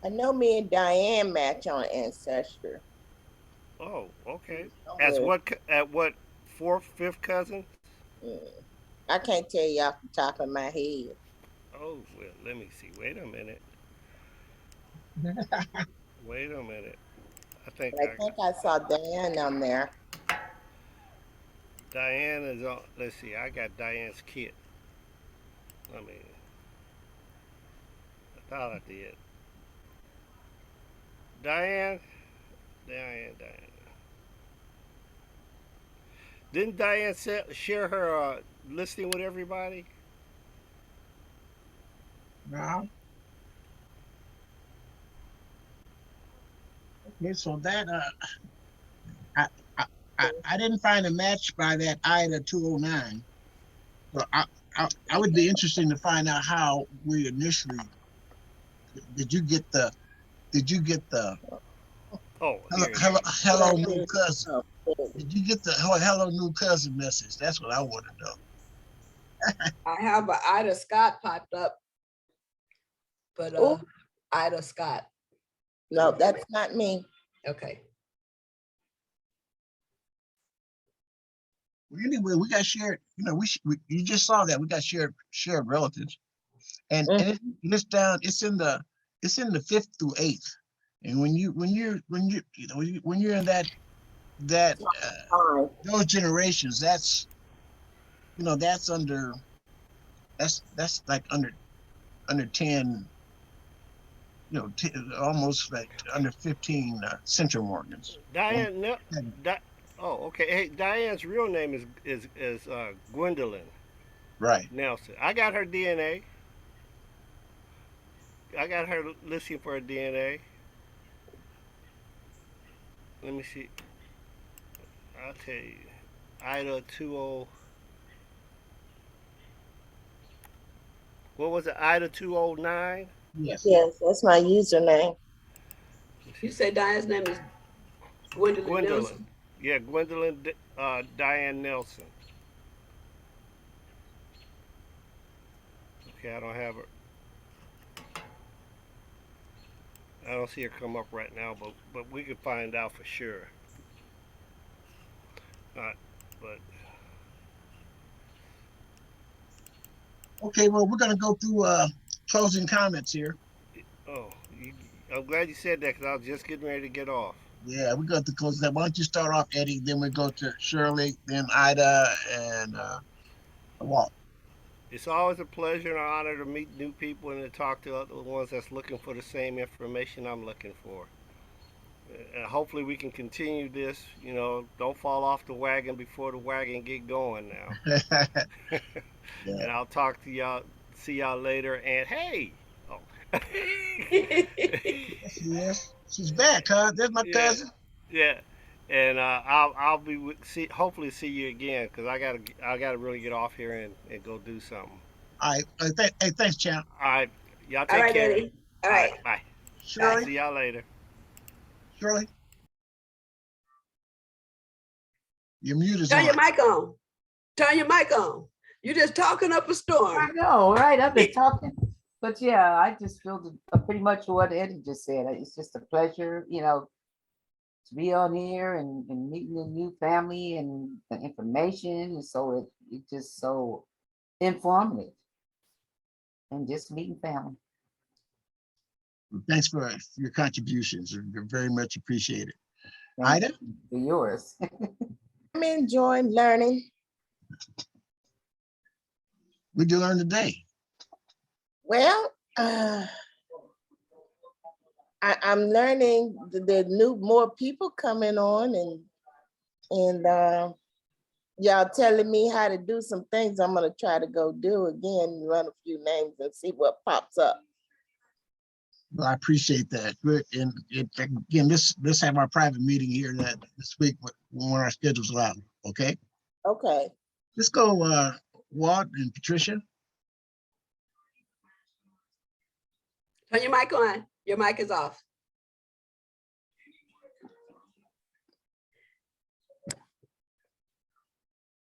I know me and Diane match on Ancestry. Oh, okay. As Somewhere. at what, fourth, fifth cousin? I can't tell you off the top of my head. Oh, well, let me see. Wait a minute. Wait a minute. I think But I think I saw Diane on there. Diane is on. Let's see. I got Diane's kit. I mean, I thought I did. Diane. Didn't Diane share her listing with everybody? No. Okay, so that, I, I didn't find a match by that Ida 209. So I would be interested to find out how we initially, did you get the Oh, hello new cousin? Did you get the hello new cousin message? That's what I want to know. I have a Ida Scott popped up, but Ida Scott. No, that's not me. Okay. Well, anyway, we got shared. You know, you just saw that we got shared relatives, and it's down. It's in the 5th through 8th, and when you're in that those generations, that's that's under that's like under 10, almost like under 15 Central Morgans. Diane. Oh, okay. Hey, Diane's real name is Gwendolyn Right. Nelson. I got her DNA. I got her listing for her DNA. Let me see. I'll tell you. Ida 20. What was it? Ida 209? Yes. Yes, that's my username. You say Diane's name is Gwendolyn Nelson? Yeah, Gwendolyn Diane Nelson. Okay, I don't have her. I don't see her come up right now, but we could find out for sure. But Okay, well, we're gonna go through closing comments here. oh, I'm glad you said that because I was just getting ready to get off. Yeah, we got to close that. Why don't you start off, Eddie? Then we go to Shirley, then Ida, and Walt. It's always a pleasure and an honor to meet new people and to talk to other ones that's looking for the same information I'm looking for. And hopefully we can continue this. You know, don't fall off the wagon before the wagon get going now. Yeah. And I'll talk to y'all. See y'all later. And hey, Yes, she's back, huh? There's my cousin. Yeah, and I'll be hopefully see you again because I gotta really get off here and go do something. All right. Hey, thanks, champ. All right, y'all All take right, care. Eddie. All right. Bye. Shirley. See y'all later. Shirley. Your mute is Turn your on. mic on. Turn your mic on. You're just talking up a I storm. know, right? I've been talking, but yeah, I just feel pretty much what Eddie just said. It's just a pleasure, to be on here and meeting a new family and the information. And so it's just so informative and just meeting family. Thanks for your contributions. They're very much appreciated. Thank Ida? you for yours. I'm enjoying learning. What'd you learn today? Well, I'm learning the new, more people coming on and y'all telling me how to do some things I'm gonna try to go do again, run a few names and see what pops up. Well, I appreciate that. And again, let's have our private meeting here this week when our schedules allow. Okay. Okay. Let's go, Walt and Patricia. Turn your mic on. Your mic is off.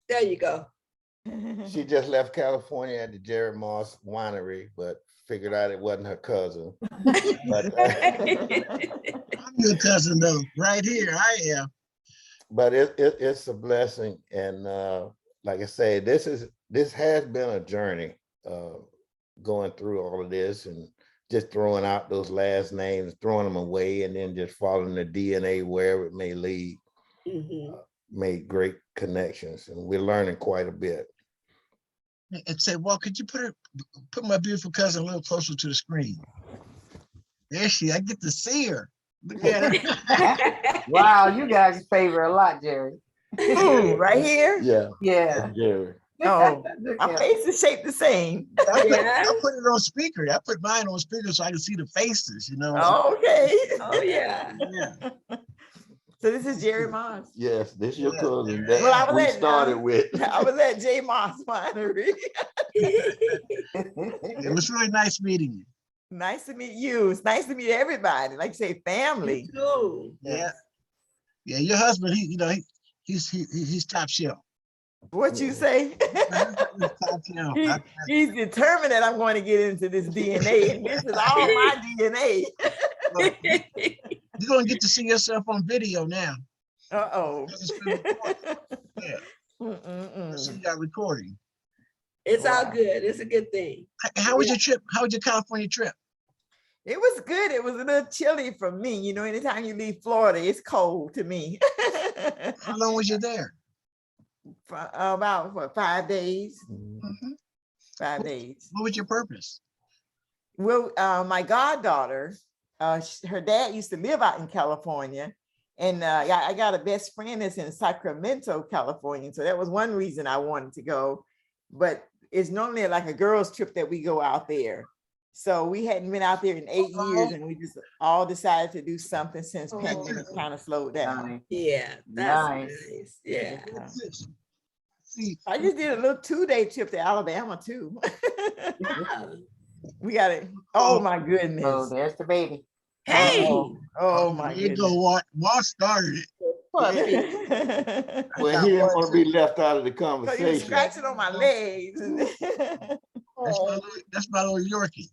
There you go. She just left California at the Jerry Moss Winery, but figured out it wasn't her cousin. But, I'm your cousin though, right here. I am. but it's a blessing, and like I say, this has been a journey, going through all of this and just throwing out those last names, throwing them away, and then just following the DNA wherever it may lead. Made great connections, and we're learning quite a bit. And say, well, could you put my beautiful cousin a little closer to the screen? There I get to see her. Look at her. Wow, you guys favor a lot, Jerry. Right here? Yeah. Yeah. Jerry. Oh, Look our at- face is shaped the same. I put it on speaker. I put mine on speaker so I can see the faces, Oh, okay. Oh, yeah. Yeah. So this is Jerry Moss. Yes, this your Yeah. cousin Well, I that was we at, started with. I was at J Moss Winery. It was really nice meeting you. Nice to meet you. It's nice to meet everybody. Like you say, family. Cool. Yeah. Yeah, your husband, he's top shelf. What you say? He's top shelf. He's determined that I'm going to get into this DNA, and this is all my DNA. You're gonna get to see yourself on video now. Uh-oh. Yeah. So you got recording. It's all good. It's a good thing. How was your trip? How was your California trip? It was good. It was a little chilly for me. You know, anytime you leave Florida, it's cold to me. How long was you there? For about what, 5 days? Mhm. 5 days. What was your purpose? Well, my goddaughter, her dad used to live out in California, and I got a best friend that's in Sacramento, California. So that was one reason I wanted to go. But it's normally like a girls' trip that we go out there. So we hadn't been out there in 8 years, and we just all decided to do something since pandemic kind of slowed down. Yeah, that's Nice. nice. Yeah. See, I just did a little 2-day trip to Alabama too. Wow. We got it. Oh my Oh, goodness. there's the baby. Hey. Oh my there you go. goodness. Walt started it. Well, he didn't want to be left out of the So he was conversation. scratching on my legs. That's my little Yorkie.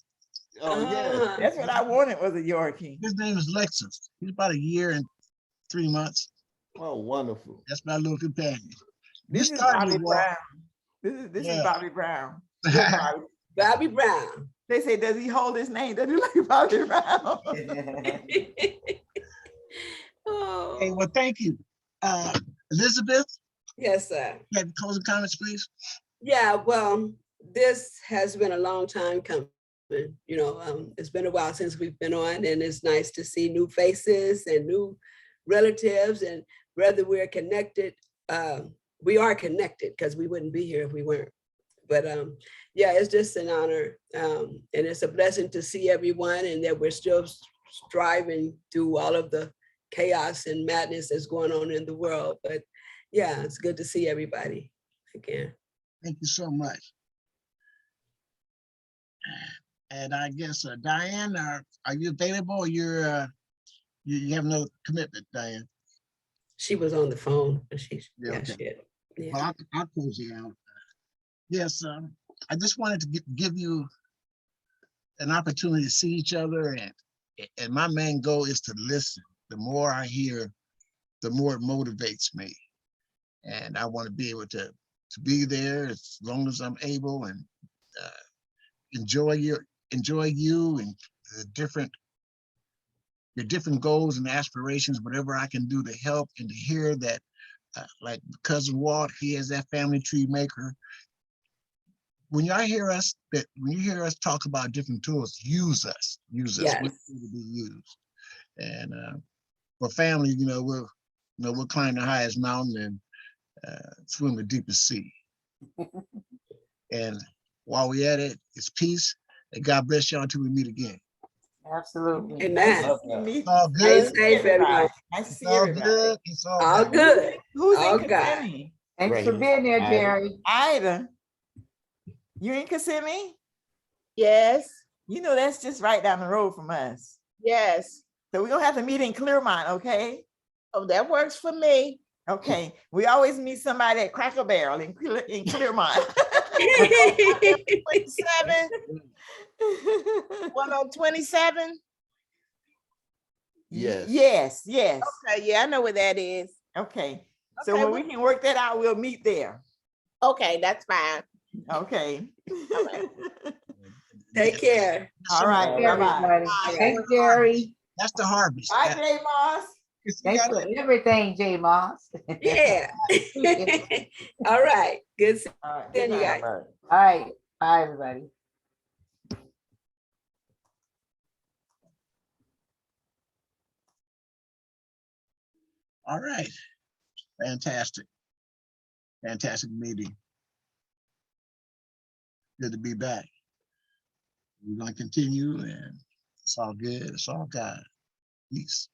Oh, yeah. That's what I wanted, was a Yorkie. His name is Lexus. He's about 1 year and 3 months. Oh, wonderful. That's my little companion. This You is started Bobby with Walt. Brown. This Yeah. is Bobby Brown. Little Bobby. Bobby Brown. They say, does he hold his name? Does he like Bobby Brown? Oh. Hey, well, thank you. Elizabeth, Yes, sir. you have closing comments, please? Yeah, well, this has been a long time coming. You know, it's been a while since we've been on, and it's nice to see new faces and new relatives. And whether we're connected, we are connected because we wouldn't be here if we weren't. But yeah, it's just an honor, and it's a blessing to see everyone, and that we're still striving through all of the chaos and madness that's going on in the world. But yeah, it's good to see everybody again. Thank you so much. And I guess, Diane, are you available or you have no commitment, Diane? She was on the phone, but Yeah, yeah, okay. she had, yeah. Well, I'll close you out. Yes, I just wanted to give you an opportunity to see each other, and my main goal is to listen. The more I hear, the more it motivates me, and I want to be able to be there as long as I'm able, and enjoy you and the your different goals and aspirations, whatever I can do to help, and to hear that, like cousin Walt, he has that family tree maker. When you hear us talk about different tools, use us. Yes. We're here to be used. And for family, we'll climb the highest mountain and swim the deepest sea. And while we at it, it's peace. And God bless y'all until we meet again. Absolutely. Amen. It's all Stay good. safe, everyone. Nice to It's see all everybody. good. It's All good. good. Who's All in God. Kissimmee? Thanks Right for here. being there, Ida. Jerry. Ida. You in Kissimmee? Yes, You know, that's just right down the road from us. yes. So we're gonna have to meet in Clearmont, okay? Oh, that works for me. Okay. We always meet somebody at Cracker Barrel in Clearmont. 27, one on 27. Yes. Yes, yes. Okay, yeah, I know where that is. Okay. So Okay, when we can work that out, we'll meet there. Okay, that's fine. Okay. Take care. All right. Hey, Bye-bye. everybody. Thanks, Jerry. That's the harvest. Bye, Jay Moss. Thanks for everything, J Moss. Yeah. All right. Good All right. seeing Good you night. guys. All right. Bye, everybody. All right. Fantastic. Fantastic meeting. Good to be back. We're going to continue, and it's all good. It's all God. Peace.